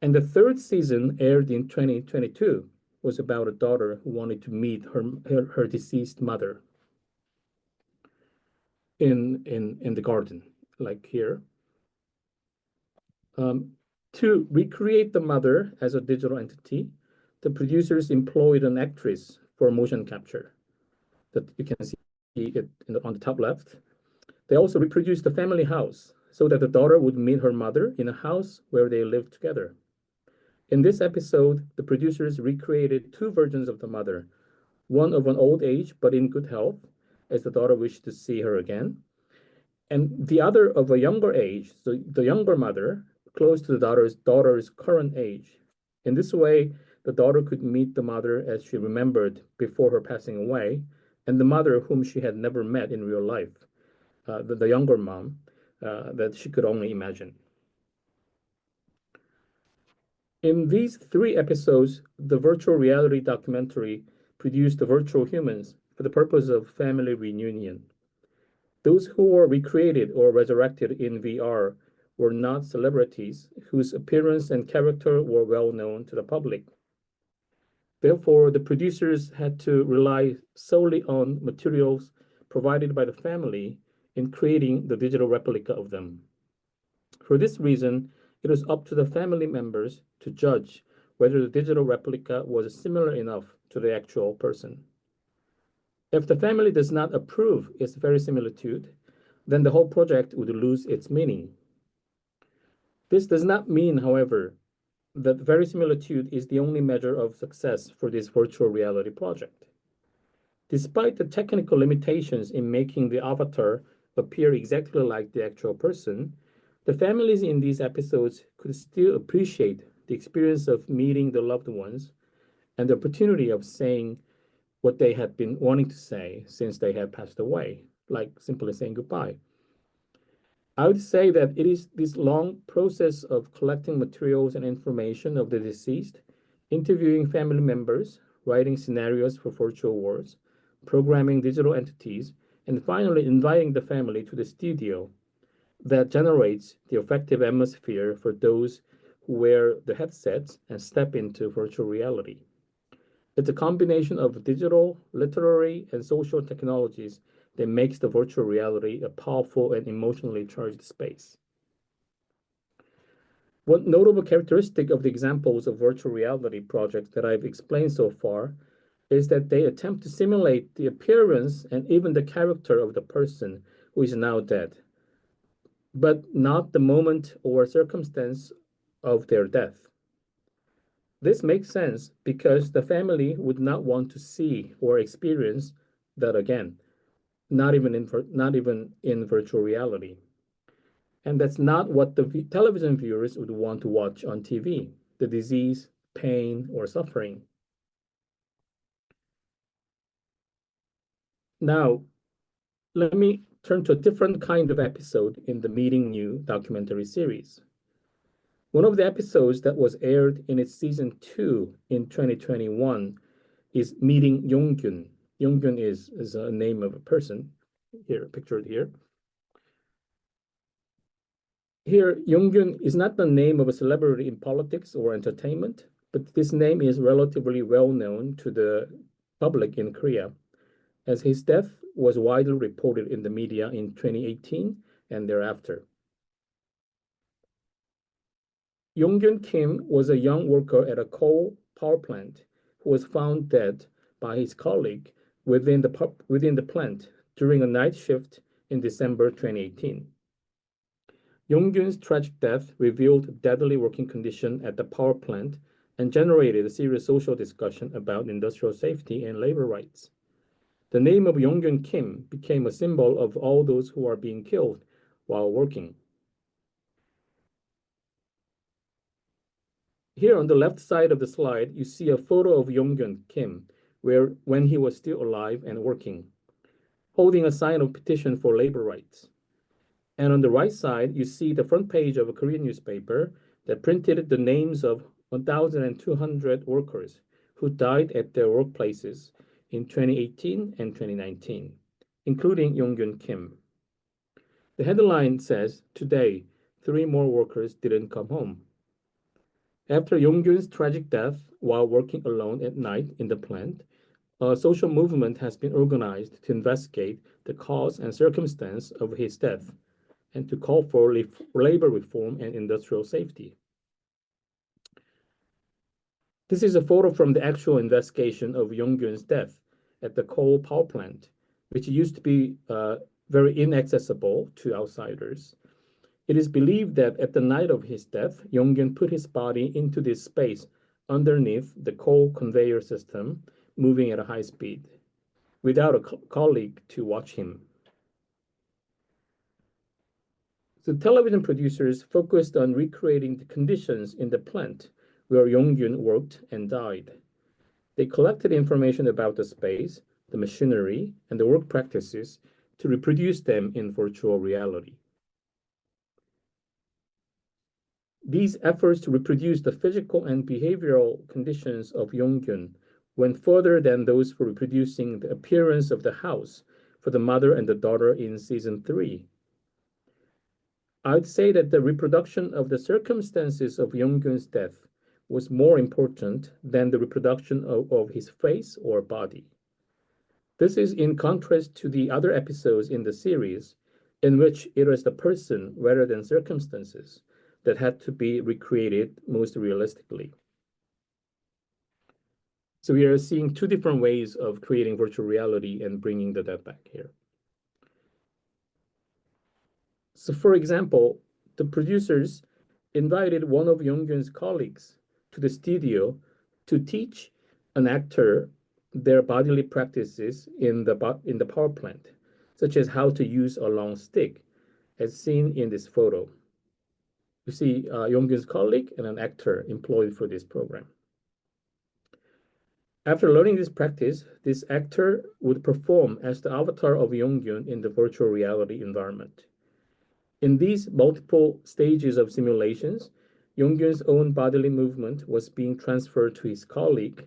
And the third season, aired in 2022, was about a daughter who wanted to meet her deceased mother in the garden, like here. To recreate the mother as a digital entity, the producers employed an actress for motion capture that you can see it on the top left. They also reproduced the family house so that the daughter would meet her mother in a house where they lived together. In this episode, the producers recreated two versions of the mother, one of an old age but in good health, as the daughter wished to see her again, and the other of a younger age, so the younger mother, close to the daughter's current age. In this way, the daughter could meet the mother as she remembered before her passing away, and the mother whom she had never met in real life, the younger mom that she could only imagine. In these three episodes, the virtual reality documentary produced the virtual humans for the purpose of family reunion. Those who were recreated or resurrected in VR were not celebrities whose appearance and character were well known to the public. Therefore, the producers had to rely solely on materials provided by the family in creating the digital replica of them. For this reason, it was up to the family members to judge whether the digital replica was similar enough to the actual person. If the family does not approve its verisimilitude, then the whole project would lose its meaning. This does not mean, however, that verisimilitude is the only measure of success for this virtual reality project. Despite the technical limitations in making the avatar appear exactly like the actual person, the families in these episodes could still appreciate the experience of meeting the loved ones and the opportunity of saying what they had been wanting to say since they had passed away, like simply saying goodbye. I would say that it is this long process of collecting materials and information of the deceased, interviewing family members, writing scenarios for virtual worlds, programming digital entities, and finally inviting the family to the studio that generates the effective atmosphere for those who wear the headsets and step into virtual reality. It's a combination of digital, literary, and social technologies that makes the virtual reality a powerful and emotionally charged space. One notable characteristic of the examples of virtual reality projects that I've explained so far is that they attempt to simulate the appearance and even the character of the person who is now dead, but not the moment or circumstance of their death. This makes sense because the family would not want to see or experience that again, not even in virtual reality. And that's not what the television viewers would want to watch on TV, the disease, pain, or suffering. Now, let me turn to a different kind of episode in the Meeting You documentary series. One of the episodes that was aired in its season 2 in 2021 is Meeting Yonggyun. Yonggyun is a name of a person, here pictured here. Here, Yonggyun is not the name of a celebrity in politics or entertainment, but this name is relatively well known to the public in Korea, as his death was widely reported in the media in 2018 and thereafter. Yonggyun Kim was a young worker at a coal power plant who was found dead by his colleague within the plant during a night shift in December 2018. Yong-gyun's tragic death revealed deadly working conditions at the power plant and generated a serious social discussion about industrial safety and labor rights. The name of Yong-gyun Kim became a symbol of all those who are being killed while working. Here on the left side of the slide, you see a photo of Yong-gyun Kim, when he was still alive and working, holding a sign of petition for labor rights. And on the right side, you see the front page of a Korean newspaper that printed the names of 1,200 workers who died at their workplaces in 2018 and 2019, including Yong-gyun Kim. The headline says, "Today, 3 more workers didn't come home." After Yong-gyun's tragic death while working alone at night in the plant, a social movement has been organized to investigate the cause and circumstance of his death and to call for labor reform and industrial safety. This is a photo from the actual investigation of Yong-gyun's death at the coal power plant, which used to be very inaccessible to outsiders. It is believed that at the night of his death, Yong-gyun put his body into this space underneath the coal conveyor system, moving at a high speed, without a colleague to watch him. The television producers focused on recreating the conditions in the plant where Yong-gyun worked and died. They collected information about the space, the machinery, and the work practices to reproduce them in virtual reality. These efforts to reproduce the physical and behavioral conditions of Yong-gyun went further than those for reproducing the appearance of the house for the mother and the daughter in season 3. I'd say that the reproduction of the circumstances of Yong-gyun's death was more important than the reproduction of his face or body. This is in contrast to the other episodes in the series, in which it was the person rather than circumstances that had to be recreated most realistically. So we are seeing 2 different ways of creating virtual reality and bringing the dead back here. So for example, the producers invited one of Yong-gyun's colleagues to the studio to teach an actor their bodily practices in the power plant, such as how to use a long stick, as seen in this photo. You see Yong-gyun's colleague and an actor employed for this program. After learning this practice, this actor would perform as the avatar of Yong-gyun in the virtual reality environment. In these multiple stages of simulations, Yong-gyun's own bodily movement was being transferred to his colleague,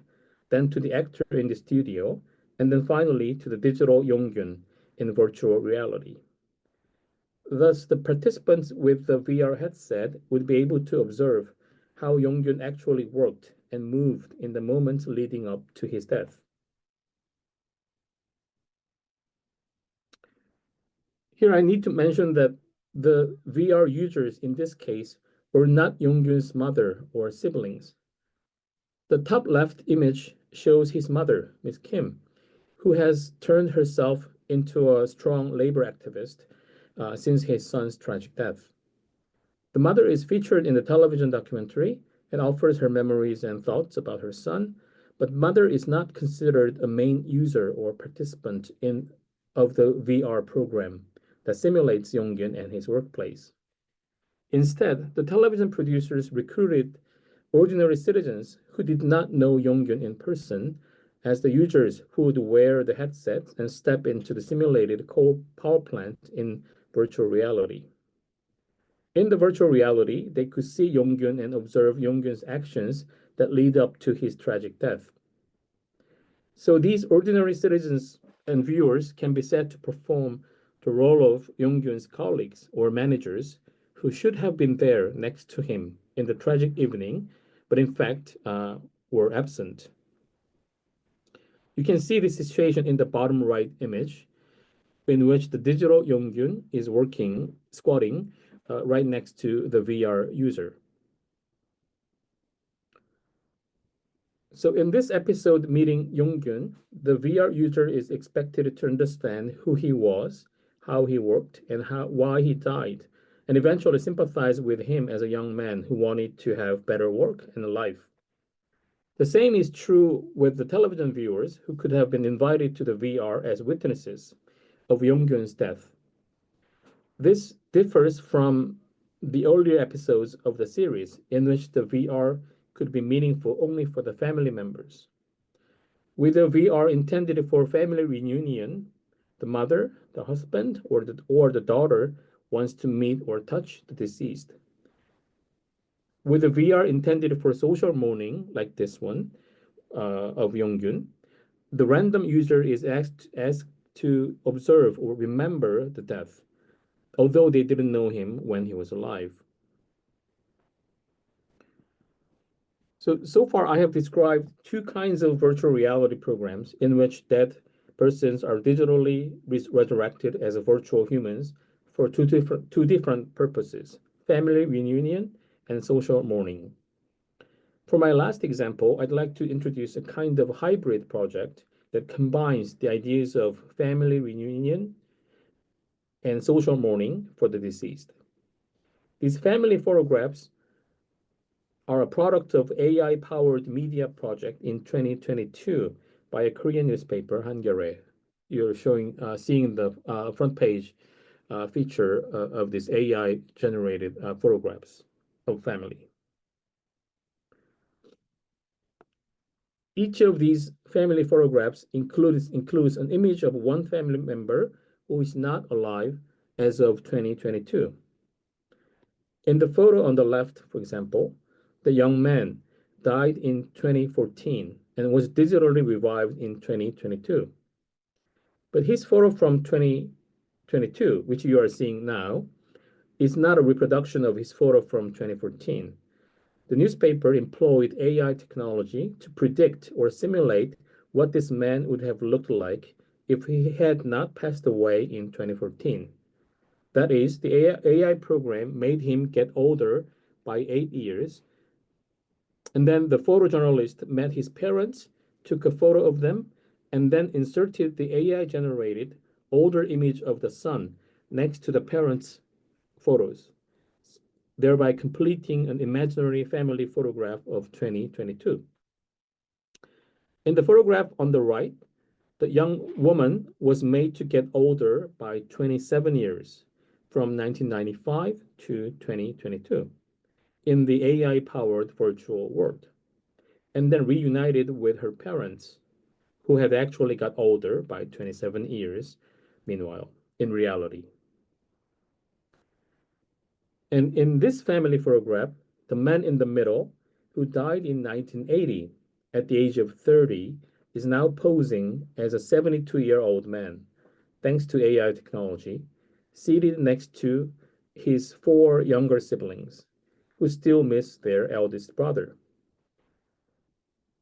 then to the actor in the studio, and then finally to the digital Yong-gyun in virtual reality. Thus, the participants with the VR headset would be able to observe how Yong-gyun actually worked and moved in the moments leading up to his death. Here I need to mention that the VR users in this case were not Yong-gyun's mother or siblings. The top left image shows his mother, Ms. Kim, who has turned herself into a strong labor activist since his son's tragic death. The mother is featured in the television documentary and offers her memories and thoughts about her son, but mother is not considered a main user or participant of the VR program that simulates Yong-gyun and his workplace. Instead, the television producers recruited ordinary citizens who did not know Yong-gyun in person as the users who would wear the headsets and step into the simulated coal power plant in virtual reality. In the virtual reality, they could see Yong-gyun and observe Yong-gyun's actions that lead up to his tragic death. So these ordinary citizens and viewers can be said to perform the role of Yong-gyun's colleagues or managers who should have been there next to him in the tragic evening, but in fact were absent. You can see this situation in the bottom right image, in which the digital Yong-gyun is squatting right next to the VR user. So in this episode meeting Yong-gyun, the VR user is expected to understand who he was, how he worked, and why he died and eventually sympathized with him as a young man who wanted to have better work and life. The same is true with the television viewers who could have been invited to the VR as witnesses of Yonggyun's death. This differs from the earlier episodes of the series in which the VR could be meaningful only for the family members. With a VR intended for family reunion, the mother, the husband, or the daughter wants to meet or touch the deceased. With a VR intended for social mourning, like this one of Yonggyun, the random user is asked to observe or remember the death, although they didn't know him when he was alive. So far, I have described two kinds of virtual reality programs in which dead persons are digitally resurrected as virtual humans for two different purposes: family reunion and social mourning. For my last example, I'd like to introduce a kind of hybrid project that combines the ideas of family reunion and social mourning for the deceased. These family photographs are a product of AI-powered media project in 2022 by a Korean newspaper, Hangare. You're seeing the front page feature of this AI-generated photographs of family. Each of these family photographs includes an image of one family member who is not alive as of 2022. In the photo on the left, for example, the young man died in 2014 and was digitally revived in 2022. But his photo from 2022, which you are seeing now, is not a reproduction of his photo from 2014. The newspaper employed AI technology to predict or simulate what this man would have looked like if he had not passed away in 2014. That is, the AI program made him get older by 8 years. And then the photojournalist met his parents, took a photo of them, and then inserted the AI-generated older image of the son next to the parents' photos, thereby completing an imaginary family photograph of 2022. In the photograph on the right, the young woman was made to get older by 27 years, from 1995 to 2022, in the AI-powered virtual world, and then reunited with her parents, who had actually got older by 27 years, meanwhile, in reality. And in this family photograph, the man in the middle, who died in 1980 at the age of 30, is now posing as a 72-year-old man, thanks to AI technology, seated next to his 4 younger siblings, who still miss their eldest brother.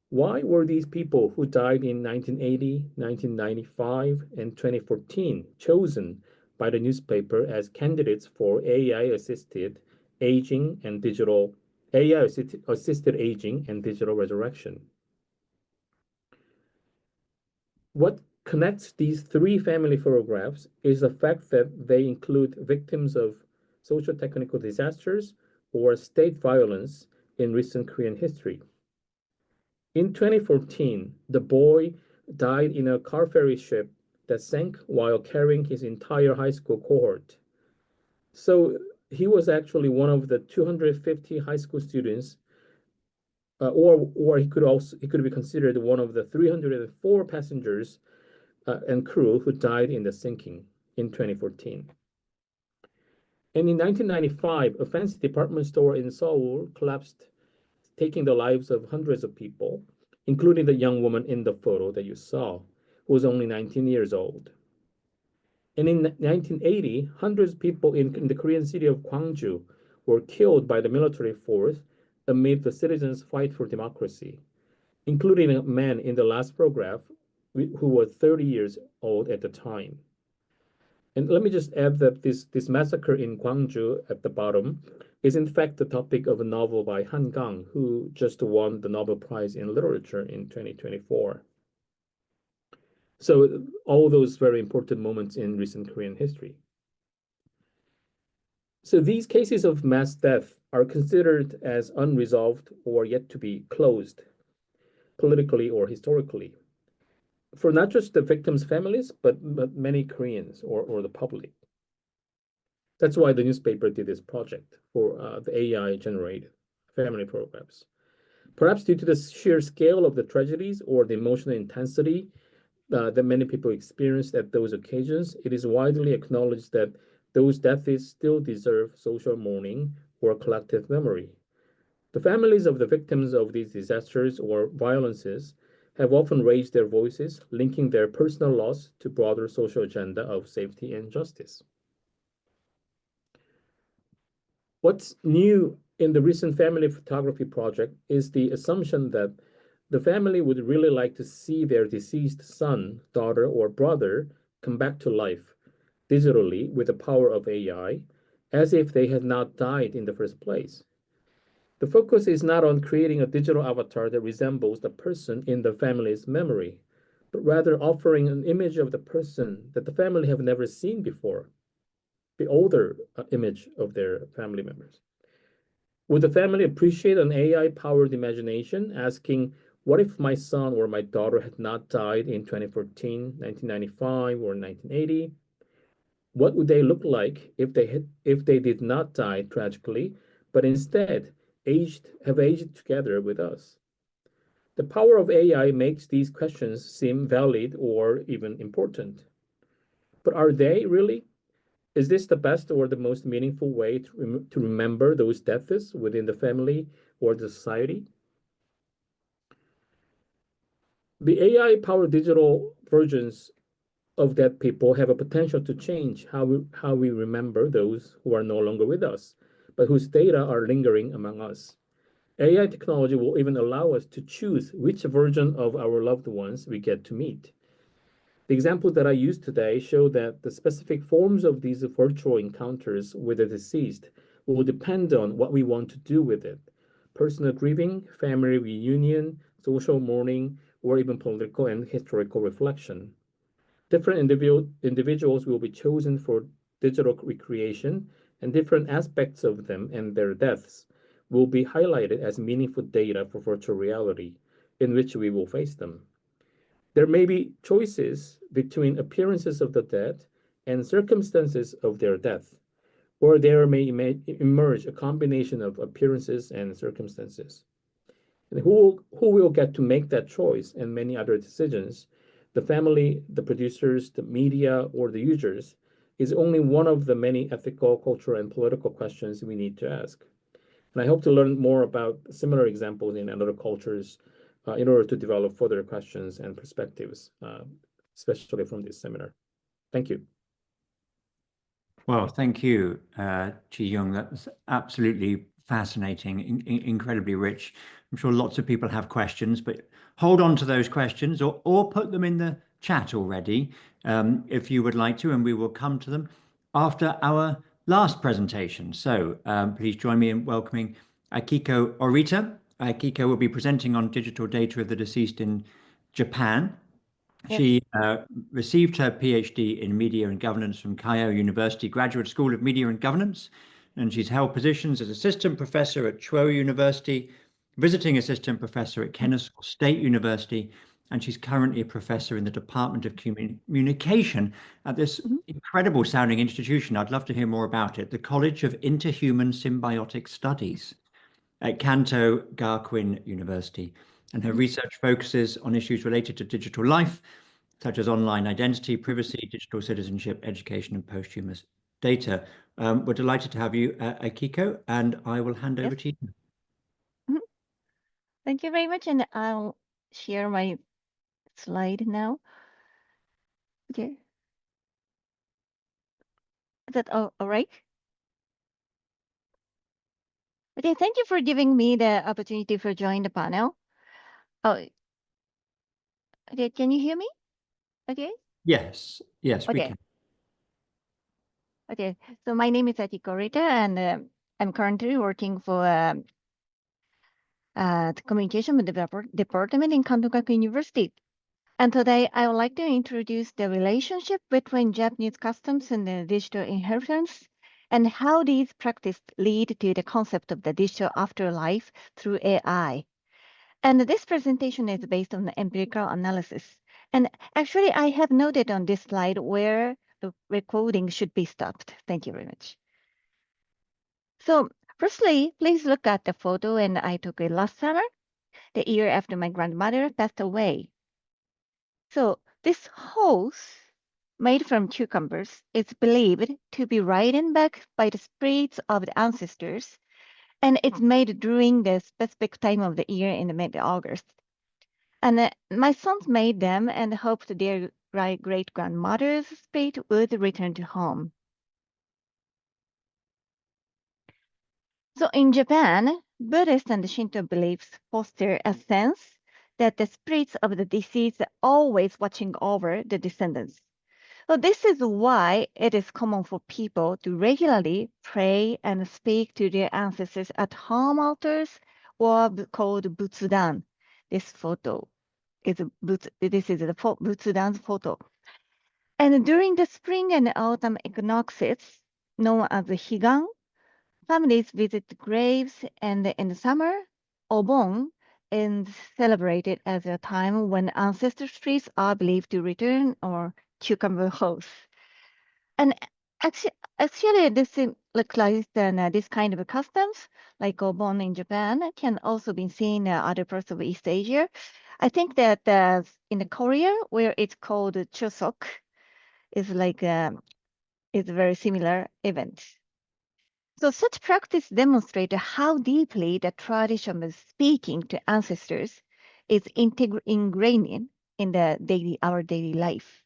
Why were these people who died in 1980, 1995, and 2014 chosen by the newspaper as candidates for AI-assisted aging and digital aging and digital resurrection? What connects these 3 family photographs is the fact that they include victims of socio-technical disasters or state violence in recent Korean history. In 2014, the boy died in a car ferry ship that sank while carrying his entire high school cohort. So he was actually one of the 250 high school students, or he could be considered one of the 304 passengers and crew who died in the sinking in 2014. And in 1995, a fancy department store in Seoul collapsed, taking the lives of hundreds of people, including the young woman in the photo that you saw, who was only 19 years old. And in 1980, hundreds of people in the Korean city of Gwangju were killed by the military force amid the citizens' fight for democracy, including a man in the last photograph who was 30 years old at the time. And let me just add that this massacre in Gwangju at the bottom is in fact the topic of a novel by Han Gang, who just won the Nobel Prize in Literature in 2024. So all those very important moments in recent Korean history. So these cases of mass death are considered as unresolved or yet to be closed, politically or historically, for not just the victims' families, but many Koreans or the public. That's why the newspaper did this project for the AI-generated family programs. Perhaps due to the sheer scale of the tragedies or the emotional intensity that many people experienced at those occasions, it is widely acknowledged that those deaths still deserve social mourning or collective memory. The families of the victims of these disasters or violences have often raised their voices, linking their personal loss to broader social agenda of safety and justice. What's new in the recent family photography project is the assumption that the family would really like to see their deceased son, daughter, or brother come back to life digitally with the power of AI, as if they had not died in the first place. The focus is not on creating a digital avatar that resembles the person in the family's memory, but rather offering an image of the person that the family have never seen before, the older image of their family members. Would the family appreciate an AI-powered imagination, asking, what if my son or my daughter had not died in 2014, 1995, or 1980? What would they look like if they did not die tragically, but instead have aged together with us? The power of AI makes these questions seem valid or even important. But are they really? Is this the best or the most meaningful way to remember those deaths within the family or the society? The AI-powered digital versions of dead people have a potential to change how we remember those who are no longer with us, but whose data are lingering among us. AI technology will even allow us to choose which version of our loved ones we get to meet. The examples that I used today show that the specific forms of these virtual encounters with the deceased will depend on what we want to do with it. Personal grieving, family reunion, social mourning, or even political and historical reflection. Different individuals will be chosen for digital recreation, and different aspects of them and their deaths will be highlighted as meaningful data for virtual reality in which we will face them. There may be choices between appearances of the dead and circumstances of their death, or there may emerge a combination of appearances and circumstances. And who will get to make that choice and many other decisions, the family, the producers, the media, or the users, is only one of the many ethical, cultural, and political questions we need to ask. And I hope to learn more about similar examples in other cultures in order to develop further questions and perspectives, especially from this seminar. Thank you. Well, thank you, Chihyung. That's absolutely fascinating, incredibly rich. I'm sure lots of people have questions, but hold on to those questions or put them in the chat already if you would like to, and we will come to them after our last presentation. So please join me in welcoming Akito Orita. Akito will be presenting on digital data of the deceased in Japan. Yes. She received her PhD in Media and Governance from Keio University Graduate School of Media and Governance, and she's held positions as assistant professor at Chuo University, visiting assistant professor at Kennesaw State University, and she's currently a professor in the Department of Communication at this incredible sounding institution. I'd love to hear more about it, the College of Interhuman Symbiotic Studies at Kanto Gakuin University. And her research focuses on issues related to digital life, such as online identity, privacy, digital citizenship, education, and posthumous data. We're delighted to have you, Akiko, and I will hand over to you. Thank you very much, and I'll share my slide now. Okay. Is that all right? Okay, thank you for giving me the opportunity for joining the panel. Oh, okay, can you hear me? Okay. Yes, we Okay. can. Okay, so my name is Akito Orita, and I'm currently working for the Communication Department in Kanto University. And today I would like to introduce the relationship between Japanese customs and the digital inheritance and how these practices lead to the concept of the digital afterlife through AI. And this presentation is based on the empirical analysis. And actually, I have noted on this slide where the recording should be stopped. Thank you very much. So firstly, please look at the photo and I took it last summer, the year after my grandmother passed away. So this hose made from cucumbers is believed to be ridden back by the spirits of the ancestors, and it's made during the specific time of the year in the mid-August. And my sons made them and hoped their great-grandmother's spirit would return to home. So in Japan, Buddhist and Shinto beliefs foster a sense that the spirits of the deceased are always watching over the descendants. So this is why it is common for people to regularly pray and speak to their ancestors at home altars or called Butsudan. This photo is this is the Butsudan's photo. And during the spring and autumn equinoxes, known as the Higan, families visit the graves, and in the summer, Obon is celebrated as a time when ancestor spirits are believed to return or cucumber house. And actually this looks like this kind of customs, like Obon in Japan, can also be seen in other parts of East Asia. I think that in Korea, where it's called Chuseok, is like is a very similar event. So such practice demonstrates how deeply the tradition of speaking to ancestors is ingrained in the our daily life.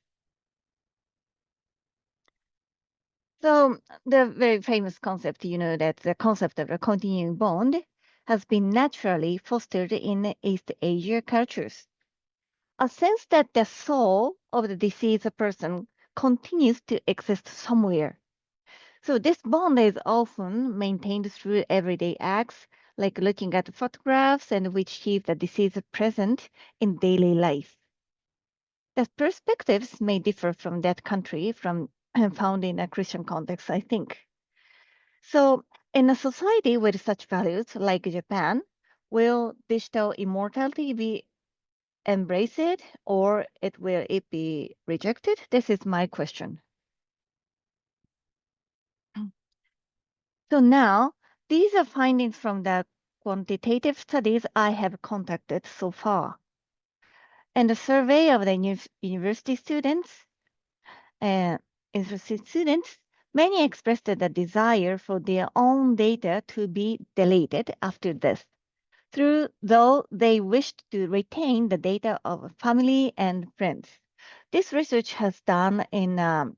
So the very famous concept, that the concept of a continuing bond has been naturally fostered in East Asia cultures. A sense that the soul of the deceased person continues to exist somewhere. So this bond is often maintained through everyday acts, like looking at photographs and which keep the deceased present in daily life. The perspectives may differ from that country found in a Christian context, I think. So in a society with such values like Japan, will digital immortality be embraced or will it be rejected? This is my question. So now, these are findings from the quantitative studies I have conducted so far. And the survey of the university students, many expressed the desire for their own data to be deleted after death, though they wished to retain the data of family and friends. This research has done in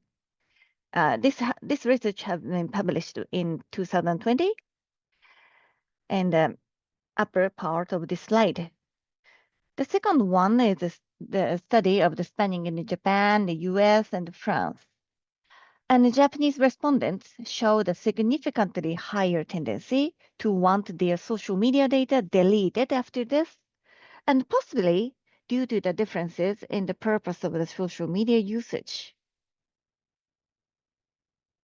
this research has been published in 2020, and upper part of this slide. The second one is the study of the spanning in Japan, the US, and France. And the Japanese respondents showed a significantly higher tendency to want their social media data deleted after this, and possibly due to the differences in the purpose of the social media usage.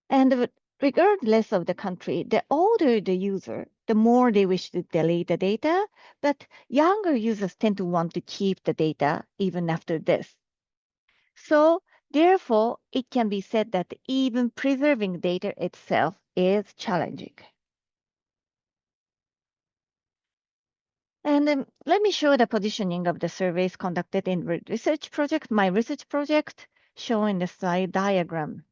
And regardless of the country, the older the user, the more they wish to delete the data, but younger users tend to want to keep the data even after this. So therefore, it can be said that even preserving data itself is challenging. And let me show the positioning of the surveys conducted in my research project, shown in the slide diagram.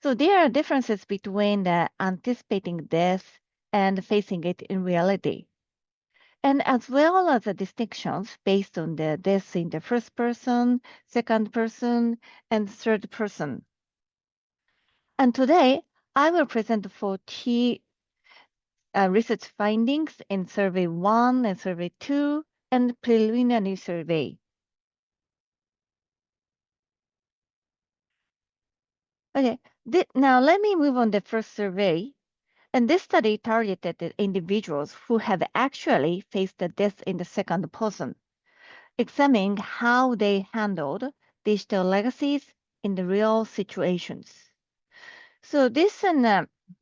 So there are differences between the anticipating death and facing it in reality, and as well as the distinctions based on the deaths in the first person, second person, and third person. And today, I will present 4 key research findings in Survey 1 and Survey 2 and preliminary survey. Okay, now let me move on the first survey. And this study targeted the individuals who have actually faced the death in the second person, examining how they handled digital legacies in the real situations. So this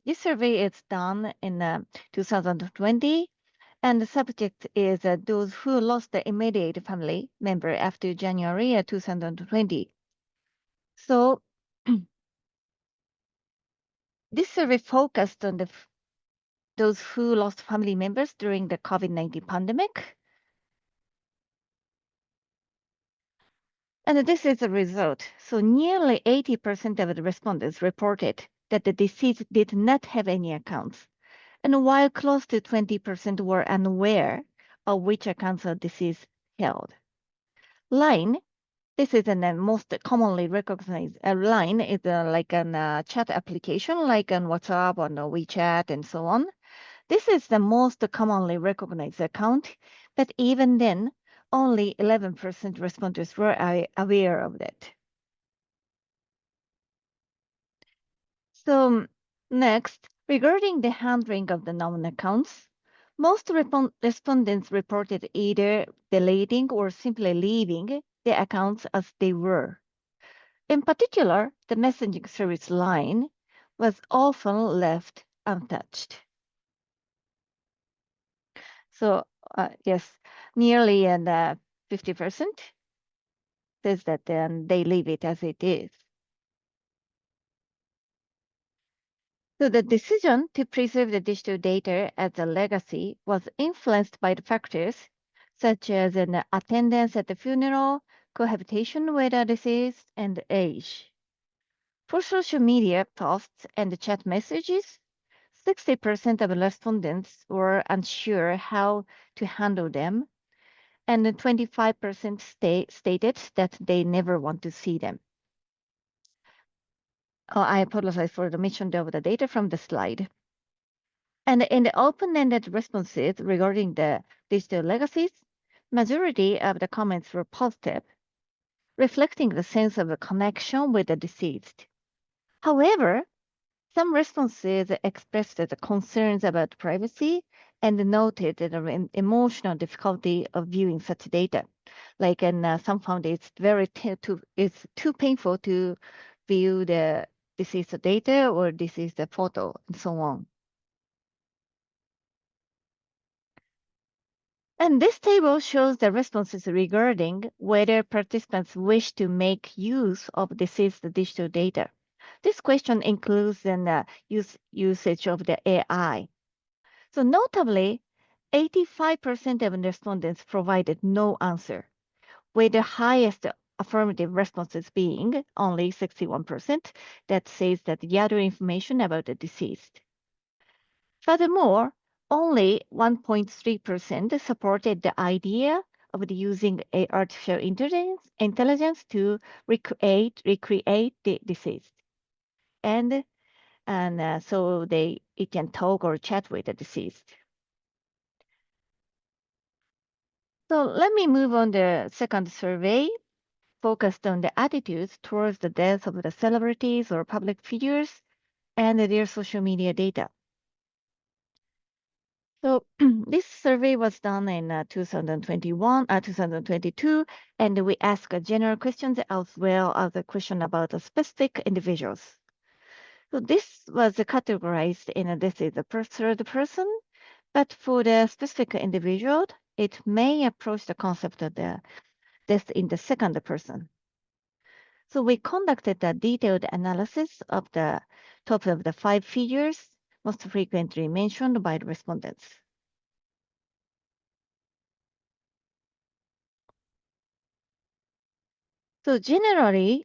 This survey is done in 2020, and the subject is those who lost the immediate family member after January 2020. So this survey focused on those who lost family members during the COVID-19 pandemic. And this is the result. So nearly 80% of the respondents reported that the deceased did not have any accounts. And while close to 20% were unaware of which accounts of deceased held. Line, this is the most commonly recognized. Line is like a chat application, like on WhatsApp, on WeChat, and so on. This is the most commonly recognized account, but even then, only 11% responders were aware of that. So next, regarding the handling of the known accounts, most respondents reported either deleting or simply leaving the accounts as they were. In particular, the messaging service line was often left untouched. So yes, nearly 50% says that they leave it as it is. So the decision to preserve the digital data as a legacy was influenced by the factors such as an attendance at the funeral, cohabitation with a deceased, and age. For social media posts and chat messages, 60% of respondents were unsure how to handle them, and 25% stated that they never want to see them. Oh, I apologize for the omission of the data from the slide. And in the open-ended responses regarding the digital legacies, majority of the comments were positive, reflecting the sense of a connection with the deceased. However, some responses expressed the concerns about privacy and noted the emotional difficulty of viewing such data. Like, and some found it's too painful to view the deceased data or deceased photo and so on. And this table shows the responses regarding whether participants wish to make use of deceased digital data. This question includes an usage of the AI. So notably, 85% of respondents provided no answer, with the highest affirmative responses being only 61% that says that gather information about the deceased. Furthermore, only 1.3% supported the idea of using artificial intelligence to recreate the deceased. And so it can talk or chat with the deceased. So let me move on the second survey, focused on the attitudes towards the death of the celebrities or public figures and their social media data. So this survey was done in 2022, and we asked general questions as well as a question about the specific individuals. So this was categorized in this is the third person, but for the specific individual, it may approach the concept of the death in the second person. So we conducted a detailed analysis of the top of the 5 figures most frequently mentioned by the respondents. So generally,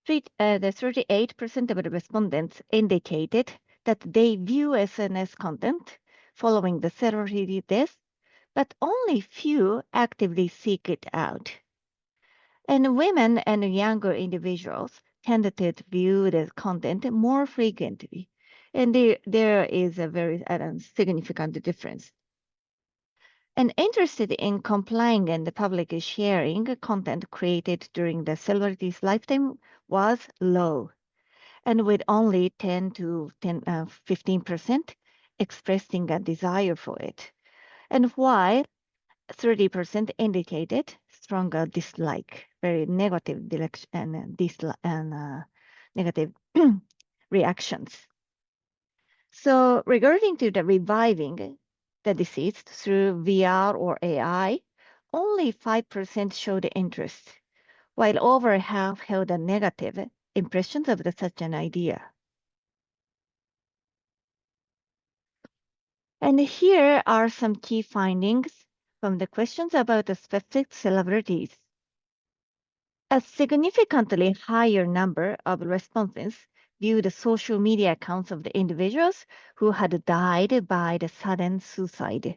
the 38% of the respondents indicated that they view SNS content following the celebrity death, but only few actively seek it out. And women and younger individuals tended to view the content more frequently. And there is a very significant difference. And interested in complying and the public sharing content created during the celebrity's lifetime was low, and with only 15% expressing a desire for it. And while 30% indicated stronger dislike, very negative direction and negative reactions. So regarding to the reviving the deceased through VR or AI, only 5% showed interest, while over half held a negative impressions of such an idea. And here are some key findings from the questions about the specific celebrities. A significantly higher number of respondents viewed the social media accounts of the individuals who had died by the sudden suicide.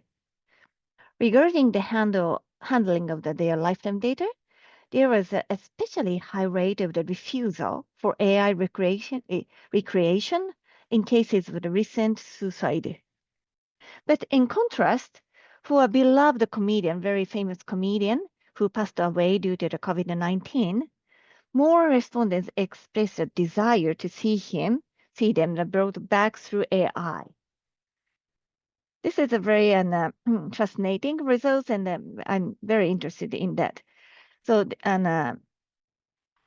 Regarding the handling of their lifetime data, there was an especially high rate of the refusal for AI recreation in cases of the recent suicide. But in contrast, for a beloved comedian, very famous comedian who passed away due to the COVID-19, more respondents expressed a desire to see them brought back through AI. This is a very fascinating result, and I'm very interested in that. So,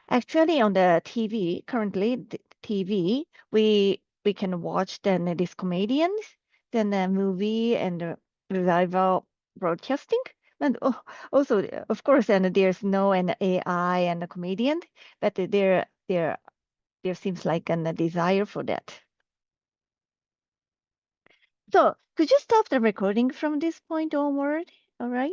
actually on the TV, currently the TV, we can watch then these comedians, then the movie and revival broadcasting. And also, of course, and there's no an AI and a comedian, but there seems like a desire for that. So could you stop the recording from this point onward? All right.